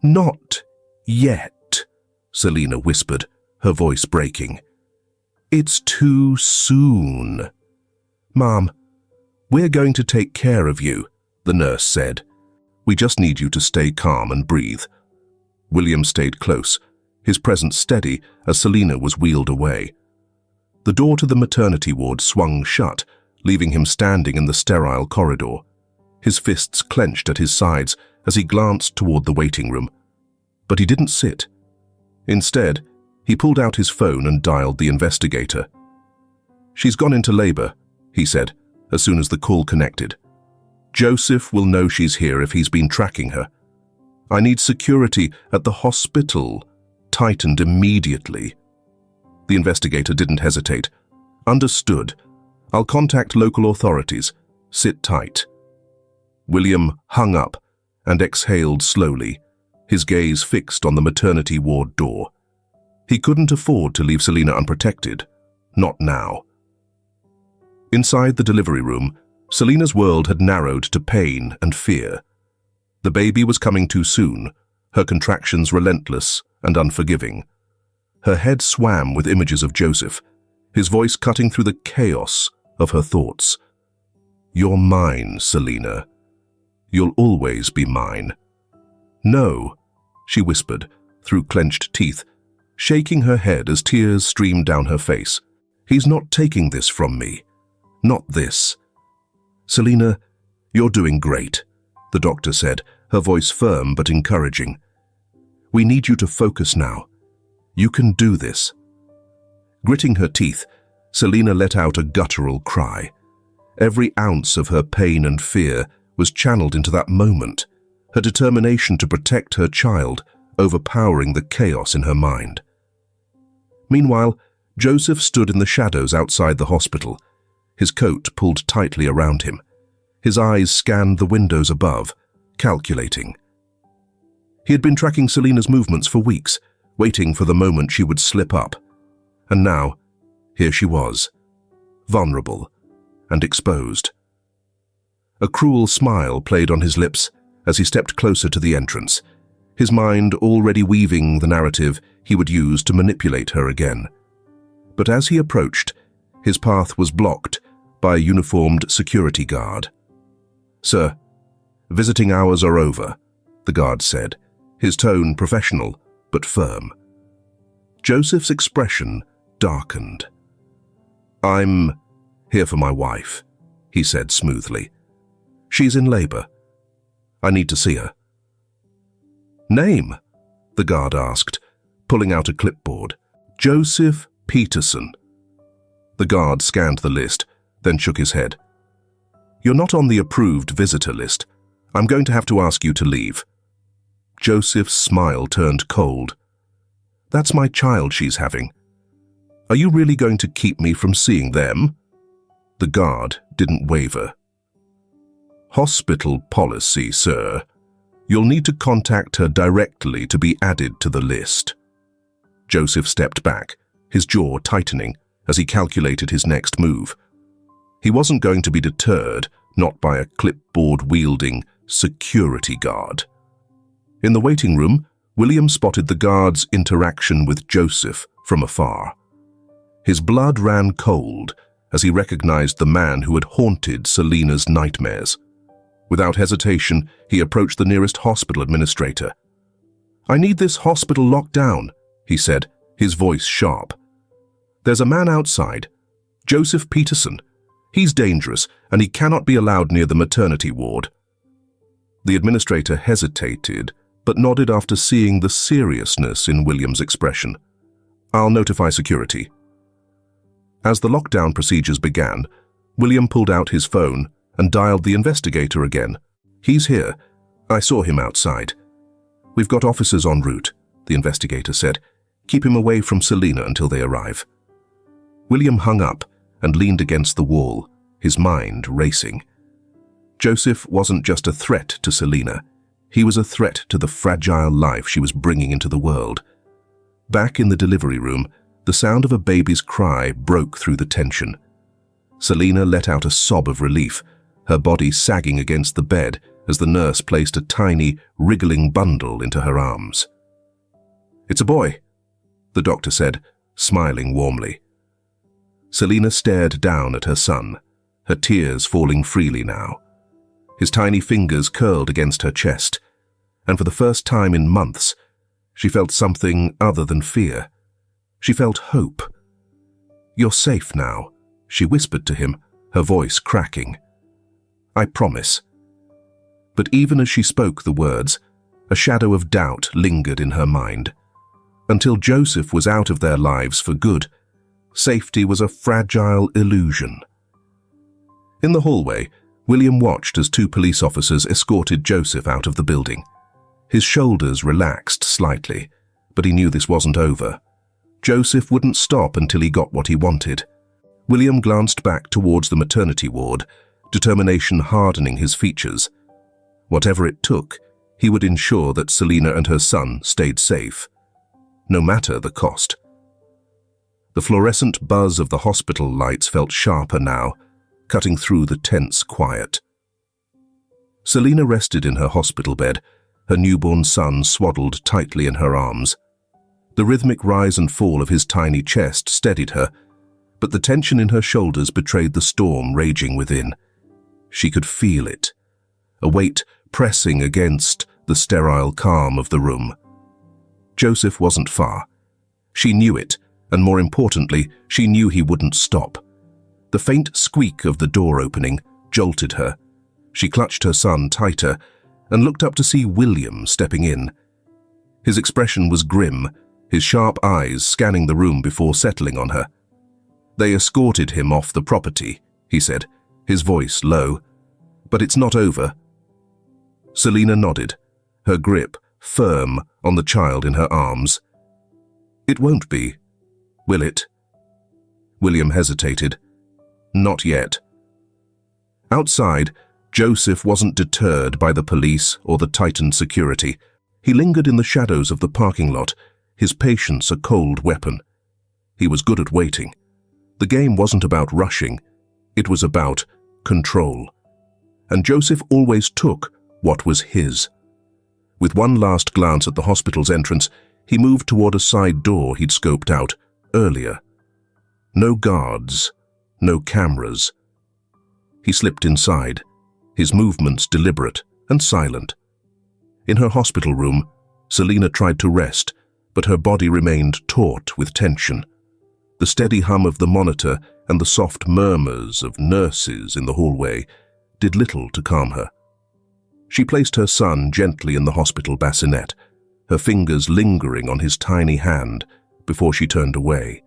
"Not yet," Selina whispered, her voice breaking. "It's too soon." "Mom, we're going to take care of you," the nurse said. "We just need you to stay calm and breathe." William stayed close, his presence steady as Selina was wheeled away. The door to the maternity ward swung shut, leaving him standing in the sterile corridor. His fists clenched at his sides as he glanced toward the waiting room. But he didn't sit. Instead, he pulled out his phone and dialed the investigator. "She's gone into labor," he said, as soon as the call connected. "Joseph will know she's here if he's been tracking her. I need security at the hospital tightened immediately." The investigator didn't hesitate. "Understood. I'll contact local authorities. Sit tight." William hung up and exhaled slowly, his gaze fixed on the maternity ward door. He couldn't afford to leave Selina unprotected. Not now. Inside the delivery room, Selina's world had narrowed to pain and fear. The baby was coming too soon, her contractions relentless and unforgiving. Her head swam with images of Joseph, his voice cutting through the chaos of her thoughts. "You're mine, Selina. You'll always be mine." "No," she whispered through clenched teeth, shaking her head as tears streamed down her face. "He's not taking this from me. Not this." "Selina, you're doing great," the doctor said, her voice firm but encouraging. "We need you to focus now. You can do this." Gritting her teeth, Selina let out a guttural cry. Every ounce of her pain and fear was channeled into that moment, her determination to protect her child overpowering the chaos in her mind. Meanwhile, Joseph stood in the shadows outside the hospital, his coat pulled tightly around him. His eyes scanned the windows above, calculating. He had been tracking Selina's movements for weeks, waiting for the moment she would slip up. And now, here she was, vulnerable and exposed. A cruel smile played on his lips as he stepped closer to the entrance, his mind already weaving the narrative he would use to manipulate her again. But as he approached, his path was blocked by a uniformed security guard. "Sir, visiting hours are over," the guard said, his tone professional but firm. Joseph's expression darkened. "I'm here for my wife," he said smoothly. "She's in labor. I need to see her." "Name?" the guard asked, pulling out a clipboard. "Joseph Peterson." The guard scanned the list, then shook his head. "You're not on the approved visitor list. I'm going to have to ask you to leave." Joseph's smile turned cold. "That's my child she's having. Are you really going to keep me from seeing them?" The guard didn't waver. "Hospital policy, sir. You'll need to contact her directly to be added to the list." Joseph stepped back, his jaw tightening as he calculated his next move. He wasn't going to be deterred, not by a clipboard-wielding security guard. In the waiting room, William spotted the guard's interaction with Joseph from afar. His blood ran cold as he recognized the man who had haunted Selina's nightmares. Without hesitation, he approached the nearest hospital administrator. "I need this hospital locked down," he said, his voice sharp. "There's a man outside, Joseph Peterson. He's dangerous, and he cannot be allowed near the maternity ward." The administrator hesitated, but nodded after seeing the seriousness in William's expression. "I'll notify security." As the lockdown procedures began, William pulled out his phone and dialed the investigator again. "He's here. I saw him outside." "We've got officers en route," the investigator said. "Keep him away from Selina until they arrive." William hung up and leaned against the wall, his mind racing. Joseph wasn't just a threat to Selina. He was a threat to the fragile life she was bringing into the world. Back in the delivery room, the sound of a baby's cry broke through the tension. Selina let out a sob of relief, her body sagging against the bed as the nurse placed a tiny, wriggling bundle into her arms. "It's a boy," the doctor said, smiling warmly. Selina stared down at her son, her tears falling freely now. His tiny fingers curled against her chest, and for the first time in months, she felt something other than fear. She felt hope. "You're safe now," she whispered to him, her voice cracking. "I promise." But even as she spoke the words, a shadow of doubt lingered in her mind. Until Joseph was out of their lives for good, safety was a fragile illusion. In the hallway, William watched as 2 police officers escorted Joseph out of the building. His shoulders relaxed slightly, but he knew this wasn't over. Joseph wouldn't stop until he got what he wanted. William glanced back towards the maternity ward, determination hardening his features. Whatever it took, he would ensure that Selina and her son stayed safe, no matter the cost. The fluorescent buzz of the hospital lights felt sharper now, cutting through the tense quiet. Selina rested in her hospital bed, her newborn son swaddled tightly in her arms. The rhythmic rise and fall of his tiny chest steadied her, but the tension in her shoulders betrayed the storm raging within. She could feel it, a weight pressing against the sterile calm of the room. Joseph wasn't far. She knew it, and more importantly, she knew he wouldn't stop. The faint squeak of the door opening jolted her. She clutched her son tighter and looked up to see William stepping in. His expression was grim, his sharp eyes scanning the room before settling on her. "They escorted him off the property," he said, his voice low. "But it's not over." Selina nodded, her grip firm on the child in her arms. "It won't be, will it?" William hesitated. "Not yet." Outside, Joseph wasn't deterred by the police or the tightened security. He lingered in the shadows of the parking lot, his patience a cold weapon. He was good at waiting. The game wasn't about rushing, it was about control. And Joseph always took what was his. With one last glance at the hospital's entrance, he moved toward a side door he'd scoped out earlier. No guards, no cameras. He slipped inside, his movements deliberate and silent. In her hospital room, Selina tried to rest, but her body remained taut with tension. The steady hum of the monitor and the soft murmurs of nurses in the hallway did little to calm her. She placed her son gently in the hospital bassinet, her fingers lingering on his tiny hand before she turned away.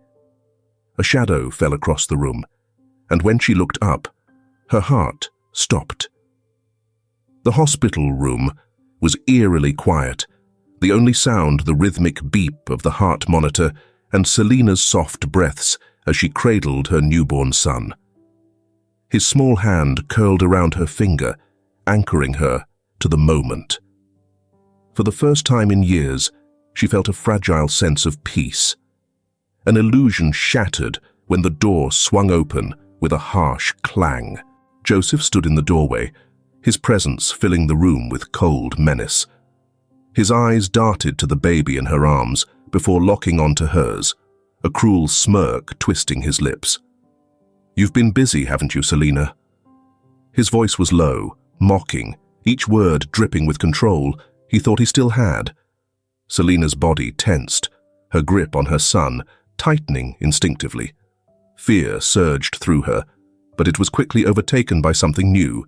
A shadow fell across the room, and when she looked up, her heart stopped. The hospital room was eerily quiet, the only sound the rhythmic beep of the heart monitor and Selina's soft breaths as she cradled her newborn son. His small hand curled around her finger, anchoring her to the moment. For the first time in years, she felt a fragile sense of peace. An illusion shattered when the door swung open with a harsh clang. Joseph stood in the doorway, his presence filling the room with cold menace. His eyes darted to the baby in her arms before locking onto hers, a cruel smirk twisting his lips. "You've been busy, haven't you, Selina?" His voice was low, mocking, each word dripping with control he thought he still had. Selina's body tensed, her grip on her son tightening instinctively. Fear surged through her, but it was quickly overtaken by something new.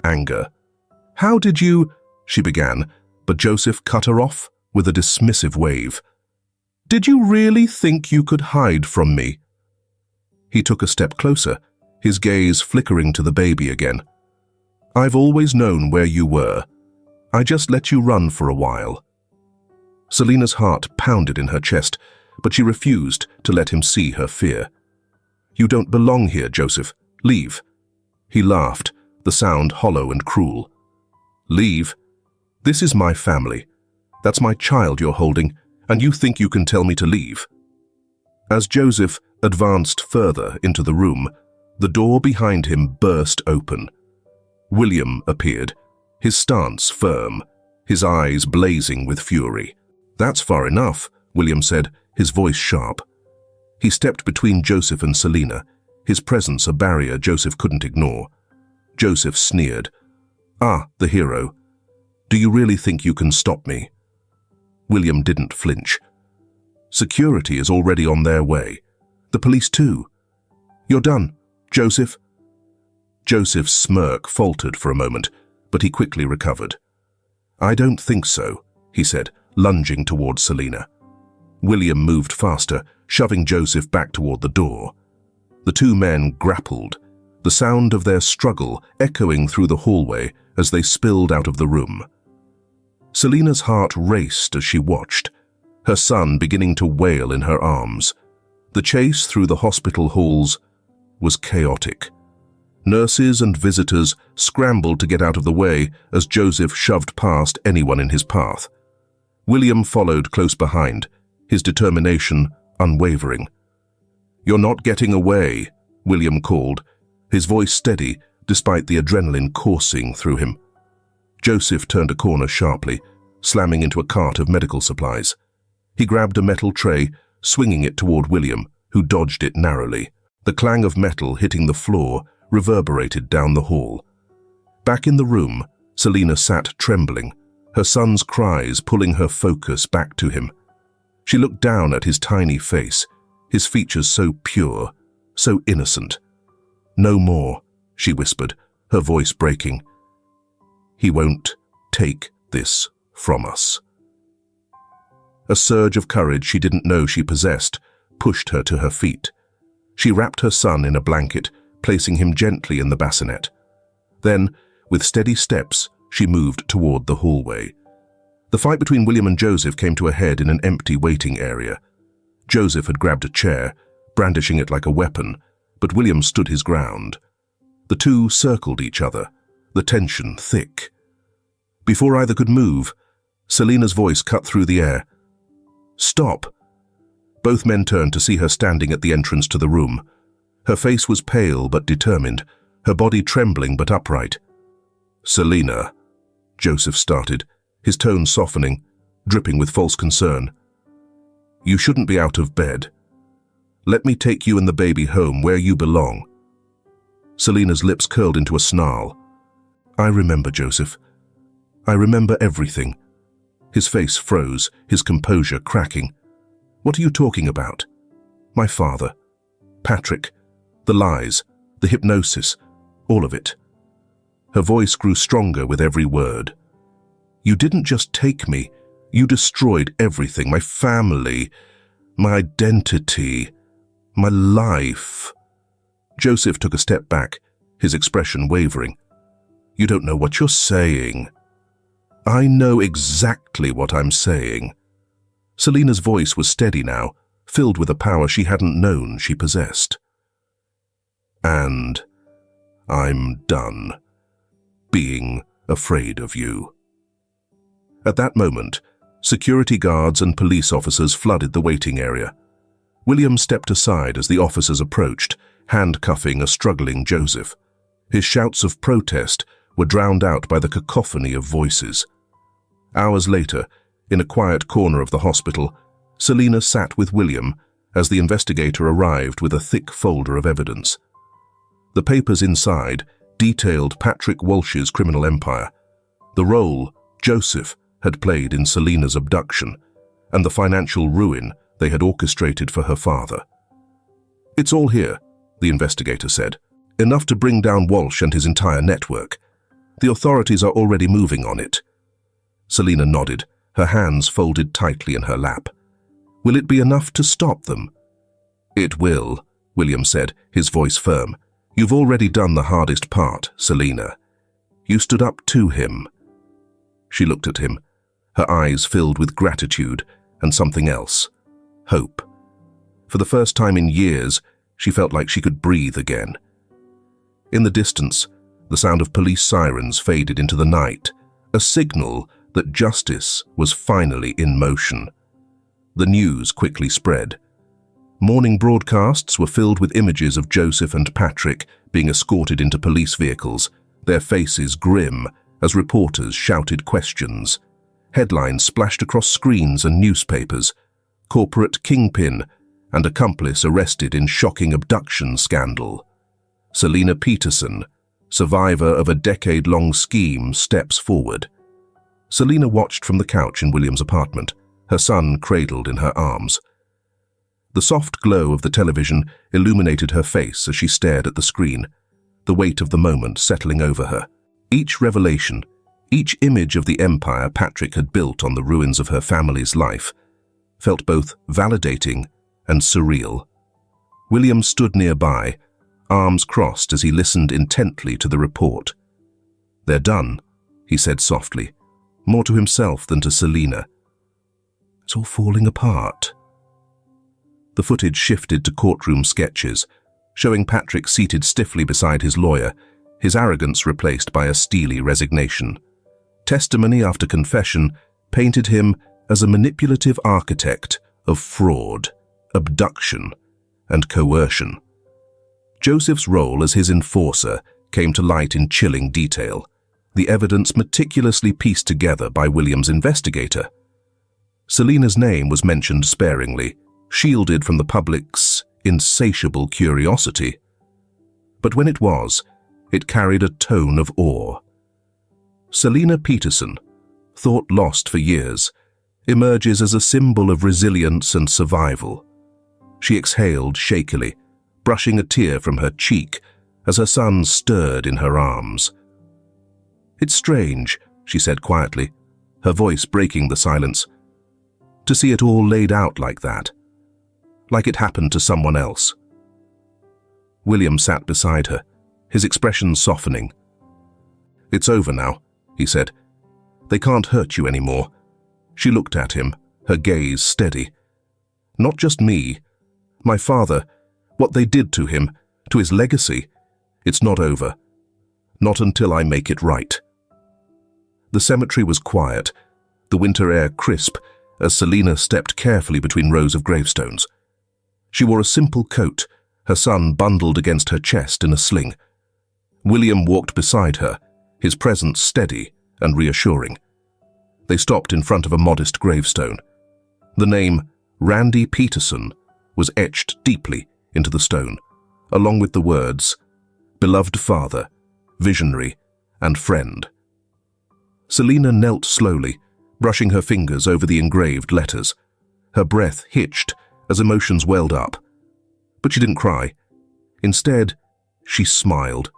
Anger. "How did you—" she began, but Joseph cut her off with a dismissive wave. "Did you really think you could hide from me?" He took a step closer, his gaze flickering to the baby again. "I've always known where you were. I just let you run for a while." Selina's heart pounded in her chest, but she refused to let him see her fear. "You don't belong here, Joseph. Leave." He laughed, the sound hollow and cruel. "Leave? This is my family. That's my child you're holding, and you think you can tell me to leave?" As Joseph advanced further into the room, The door behind him burst open. William appeared, his stance firm, his eyes blazing with fury. "That's far enough," William said, his voice sharp. He stepped between Joseph and Selina, his presence a barrier Joseph couldn't ignore. Joseph sneered. "Ah, the hero. Do you really think you can stop me?" William didn't flinch. "Security is already on their way. The police too. You're done, Joseph." Joseph's smirk faltered for a moment, but he quickly recovered. "I don't think so," he said, lunging toward Selina. William moved faster, shoving Joseph back toward the door. The two men grappled, the sound of their struggle echoing through the hallway as they spilled out of the room. Selina's heart raced as she watched, her son beginning to wail in her arms. The chase through the hospital halls was chaotic. Nurses and visitors scrambled to get out of the way as Joseph shoved past anyone in his path. William followed close behind, his determination unwavering. "You're not getting away," William called, his voice steady despite the adrenaline coursing through him. Joseph turned a corner sharply, slamming into a cart of medical supplies. He grabbed a metal tray, swinging it toward William, who dodged it narrowly. The clang of metal hitting the floor reverberated down the hall. Back in the room, Selina sat trembling, her son's cries pulling her focus back to him. She looked down at his tiny face, his features so pure, so innocent. "No more," she whispered, her voice breaking. "He won't take this from us." A surge of courage she didn't know she possessed pushed her to her feet. She wrapped her son in a blanket, placing him gently in the bassinet. Then, with steady steps, she moved toward the hallway. The fight between William and Joseph came to a head in an empty waiting area. Joseph had grabbed a chair, brandishing it like a weapon, but William stood his ground. The two circled each other, the tension thick. Before either could move, Selina's voice cut through the air. "Stop!" Both men turned to see her standing at the entrance to the room. Her face was pale but determined, her body trembling but upright. "Selina," Joseph started, his tone softening, dripping with false concern. "You shouldn't be out of bed. Let me take you and the baby home where you belong." Selina's lips curled into a snarl. "I remember, Joseph. I remember everything." His face froze, his composure cracking. "What are you talking about?" "My father. Patrick. The lies. The hypnosis. All of it." Her voice grew stronger with every word. "You didn't just take me. You destroyed everything. My family. My identity. My life." Joseph took a step back, his expression wavering. "You don't know what you're saying." "I know exactly what I'm saying." Selina's voice was steady now, filled with a power she hadn't known she possessed. "And I'm done being afraid of you." At that moment, security guards and police officers flooded the waiting area. William stepped aside as the officers approached, handcuffing a struggling Joseph. His shouts of protest were drowned out by the cacophony of voices. Hours later, in a quiet corner of the hospital, Selina sat with William as the investigator arrived with a thick folder of evidence. The papers inside detailed Patrick Walsh's criminal empire, the role Joseph had played in Selina's abduction, and the financial ruin they had orchestrated for her father. "It's all here," the investigator said. "Enough to bring down Walsh and his entire network. The authorities are already moving on it." Selina nodded, her hands folded tightly in her lap. "Will it be enough to stop them?" "It will," William said, his voice firm. "You've already done the hardest part, Selina. You stood up to him." She looked at him, her eyes filled with gratitude and something else, hope. For the first time in years, she felt like she could breathe again. In the distance, the sound of police sirens faded into the night, a signal that justice was finally in motion. The news quickly spread. Morning broadcasts were filled with images of Joseph and Patrick being escorted into police vehicles, their faces grim as reporters shouted questions. Headlines splashed across screens and newspapers. Corporate kingpin and accomplice arrested in shocking abduction scandal. Selena Peterson, survivor of a decade-long scheme, steps forward. Selena watched from the couch in William's apartment, her son cradled in her arms. The soft glow of the television illuminated her face as she stared at the screen, the weight of the moment settling over her. Each revelation, each image of the empire Patrick had built on the ruins of her family's life, felt both validating and surreal. William stood nearby, arms crossed as he listened intently to the report. "They're done," he said softly, more to himself than to Selena. "It's all falling apart." The footage shifted to courtroom sketches, showing Patrick seated stiffly beside his lawyer, his arrogance replaced by a steely resignation. Testimony after confession painted him as a manipulative architect of fraud, abduction, and coercion. Joseph's role as his enforcer came to light in chilling detail, the evidence meticulously pieced together by William's investigator. Selena's name was mentioned sparingly, shielded from the public's insatiable curiosity. But when it was, it carried a tone of awe. Selena Peterson, thought lost for years, emerges as a symbol of resilience and survival. She exhaled shakily, brushing a tear from her cheek as her son stirred in her arms. "It's strange," she said quietly, her voice breaking the silence, "to see it all laid out like that, like it happened to someone else." William sat beside her, his expression softening. "It's over now," he said. "They can't hurt you anymore." She looked at him, her gaze steady. "Not just me. My father, what they did to him, to his legacy. It's not over. Not until I make it right." The cemetery was quiet, the winter air crisp, as Selena stepped carefully between rows of gravestones. She wore a simple coat, her son bundled against her chest in a sling. William walked beside her, his presence steady and reassuring. They stopped in front of a modest gravestone. The name Randy Peterson was etched deeply into the stone, along with the words, "Beloved father, visionary, and friend." Selena knelt slowly, brushing her fingers over the engraved letters. Her breath hitched as emotions welled up. But she didn't cry. Instead, she smiled.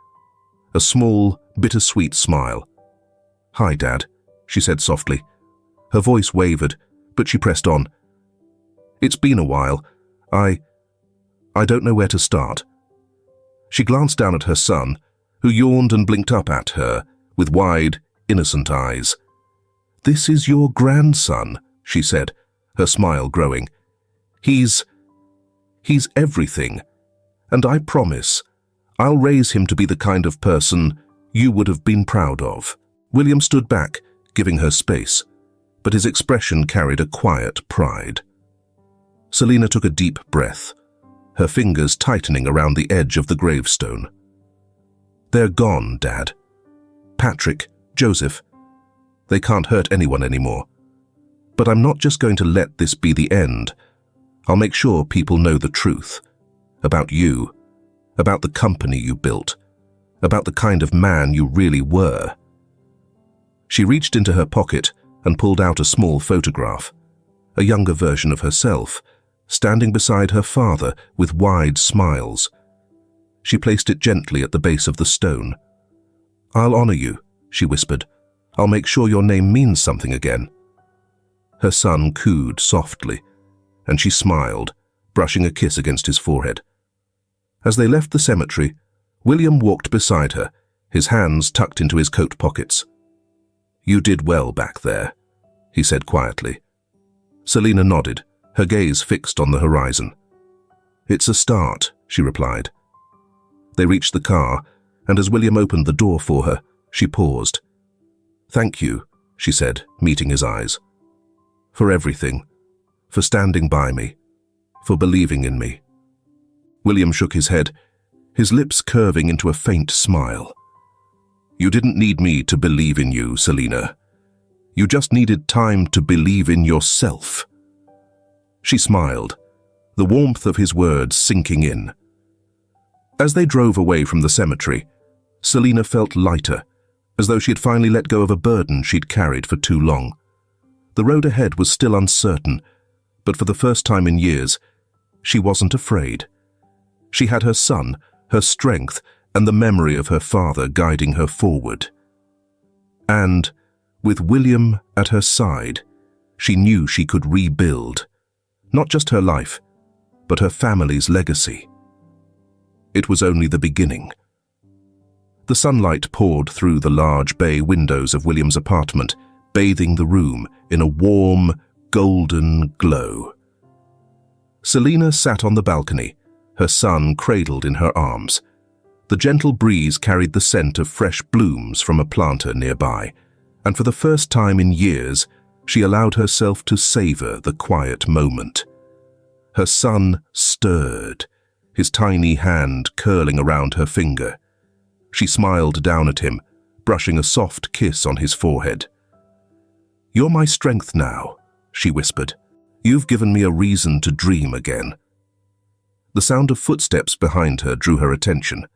A small, bittersweet smile. "Hi, Dad," she said softly. Her voice wavered, but she pressed on. "It's been a while. I don't know where to start." She glanced down at her son, who yawned and blinked up at her with wide, innocent eyes. "This is your grandson," she said, her smile growing. He's everything, and I promise I'll raise him to be the kind of person you would have been proud of." William stood back, giving her space, but his expression carried a quiet pride. Selena took a deep breath, her fingers tightening around the edge of the gravestone. "They're gone, Dad. Patrick, Joseph. They can't hurt anyone anymore. But I'm not just going to let this be the end. I'll make sure people know the truth. About you. About the company you built. About the kind of man you really were." She reached into her pocket and pulled out a small photograph, a younger version of herself, standing beside her father with wide smiles. She placed it gently at the base of the stone. "I'll honor you," she whispered. "I'll make sure your name means something again." Her son cooed softly, and she smiled, brushing a kiss against his forehead. As they left the cemetery, William walked beside her, his hands tucked into his coat pockets. "You did well back there," he said quietly. Selena nodded, her gaze fixed on the horizon. "It's a start," she replied. They reached the car, and as William opened the door for her, she paused. "Thank you," she said, meeting his eyes. "For everything. For standing by me. for believing in me." William shook his head, his lips curving into a faint smile. "You didn't need me to believe in you, Selina. You just needed time to believe in yourself." She smiled, the warmth of his words sinking in. As they drove away from the cemetery, Selina felt lighter, as though she had finally let go of a burden she'd carried for too long. The road ahead was still uncertain, but for the first time in years, she wasn't afraid. She had her son, her strength, and the memory of her father guiding her forward. And, with William at her side, she knew she could rebuild, not just her life, but her family's legacy. It was only the beginning. The sunlight poured through the large bay windows of William's apartment, bathing the room in a warm, golden glow. Selina sat on the balcony, her son cradled in her arms. The gentle breeze carried the scent of fresh blooms from a planter nearby, and for the first time in years, she allowed herself to savor the quiet moment. Her son stirred, his tiny hand curling around her finger. She smiled down at him, brushing a soft kiss on his forehead. "You're my strength now," she whispered. "You've given me a reason to dream again." The sound of footsteps behind her drew her attention.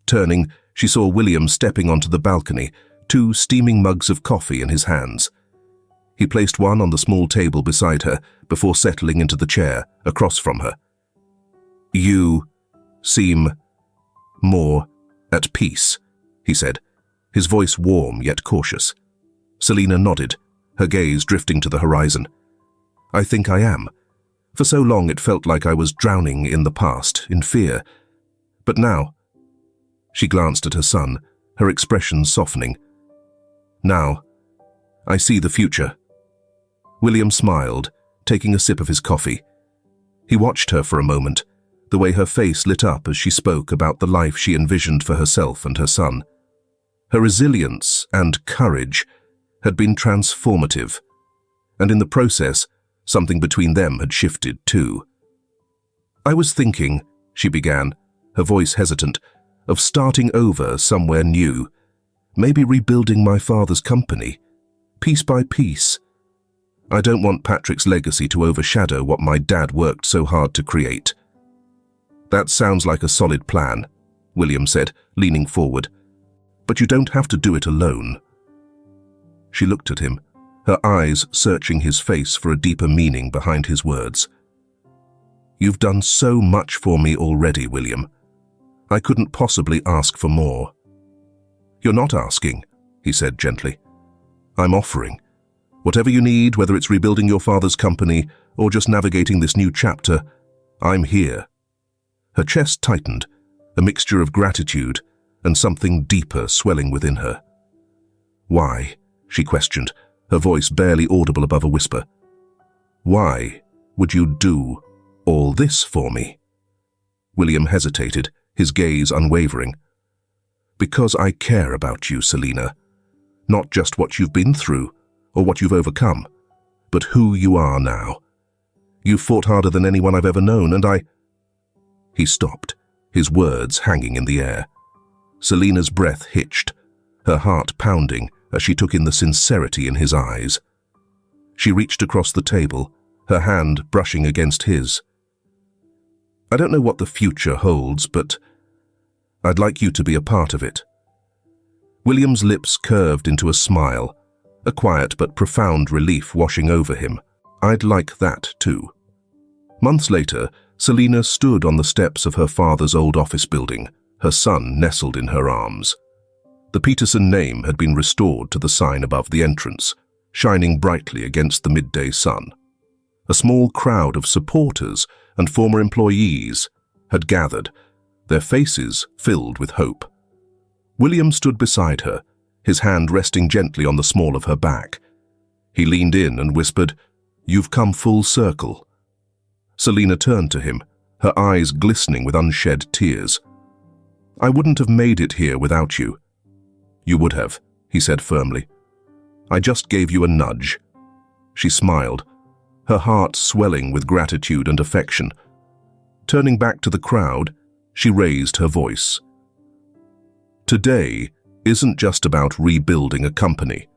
Turning, she saw William stepping onto the balcony, 2 steaming mugs of coffee in his hands. He placed one on the small table beside her before settling into the chair across from her. "You seem more at peace," he said, his voice warm yet cautious. Selina nodded, her gaze drifting to the horizon. "I think I am. For so long it felt like I was drowning in the past, in fear. But now—" She glanced at her son, her expression softening. "Now, I see the future." William smiled, taking a sip of his coffee. He watched her for a moment, the way her face lit up as she spoke about the life she envisioned for herself and her son. Her resilience and courage had been transformative, and in the process, something between them had shifted too. "I was thinking," she began, her voice hesitant, "of starting over somewhere new, maybe rebuilding my father's company, piece by piece. I don't want Patrick's legacy to overshadow what my dad worked so hard to create." "That sounds like a solid plan," William said, leaning forward. "But you don't have to do it alone." She looked at him, her eyes searching his face for a deeper meaning behind his words. "You've done so much for me already, William. I couldn't possibly ask for more." "You're not asking," he said gently. "I'm offering. Whatever you need, whether it's rebuilding your father's company or just navigating this new chapter, I'm here." Her chest tightened, a mixture of gratitude and something deeper swelling within her. "Why?" she questioned, her voice barely audible above a whisper. "Why would you do all this for me?" William hesitated, his gaze unwavering. "Because I care about you, Selina. Not just what you've been through or what you've overcome, but who you are now. You've fought harder than anyone I've ever known, and I—" He stopped, his words hanging in the air. Selina's breath hitched, her heart pounding as she took in the sincerity in his eyes. She reached across the table, her hand brushing against his. "I don't know what the future holds, but I'd like you to be a part of it." William's lips curved into a smile, a quiet but profound relief washing over him. "I'd like that too." Months later, Selina stood on the steps of her father's old office building, her son nestled in her arms. The Peterson name had been restored to the sign above the entrance, shining brightly against the midday sun. A small crowd of supporters and former employees had gathered, their faces filled with hope. William stood beside her, his hand resting gently on the small of her back. He leaned in and whispered, "You've come full circle." Selina turned to him, her eyes glistening with unshed tears. "I wouldn't have made it here without you." "You would have," he said firmly. "I just gave you a nudge." She smiled, her heart swelling with gratitude and affection. Turning back to the crowd, she raised her voice. Today isn't just about rebuilding a company.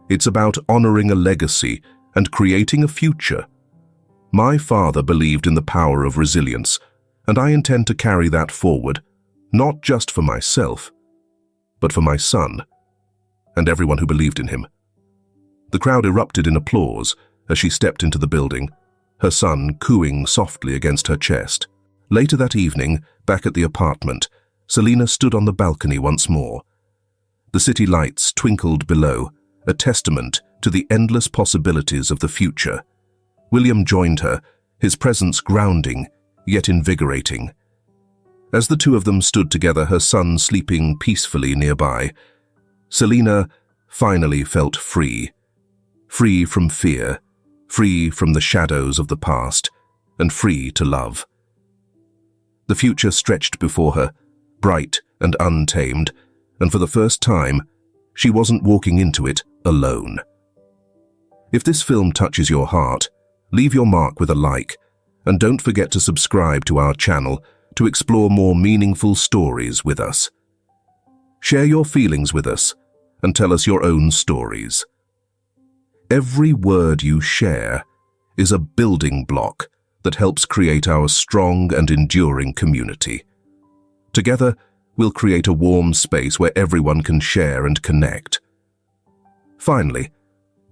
It's about honoring a legacy and creating a future. My father believed in the power of resilience, and I intend to carry that forward, not just for myself, but for my son and everyone who believed in him. The crowd erupted in applause as she stepped into the building, her son cooing softly against her chest. Later that evening, back at the apartment, Selina stood on the balcony once more. The city lights twinkled below, a testament to the endless possibilities of the future. William joined her, his presence grounding, yet invigorating. As the two of them stood together, her son sleeping peacefully nearby, Selina finally felt free. Free from fear, free from the shadows of the past, and free to love. The future stretched before her, bright and untamed, and for the first time, she wasn't walking into it alone. If this film touches your heart, leave your mark with a like, and don't forget to subscribe to our channel to explore more meaningful stories with us. Share your feelings with us and tell us your own stories. Every word you share is a building block that helps create our strong and enduring community. Together, we'll create a warm space where everyone can share and connect. Finally,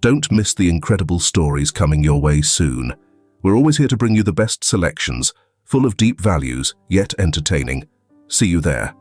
don't miss the incredible stories coming your way soon. We're always here to bring you the best selections, full of deep values, yet entertaining. See you there.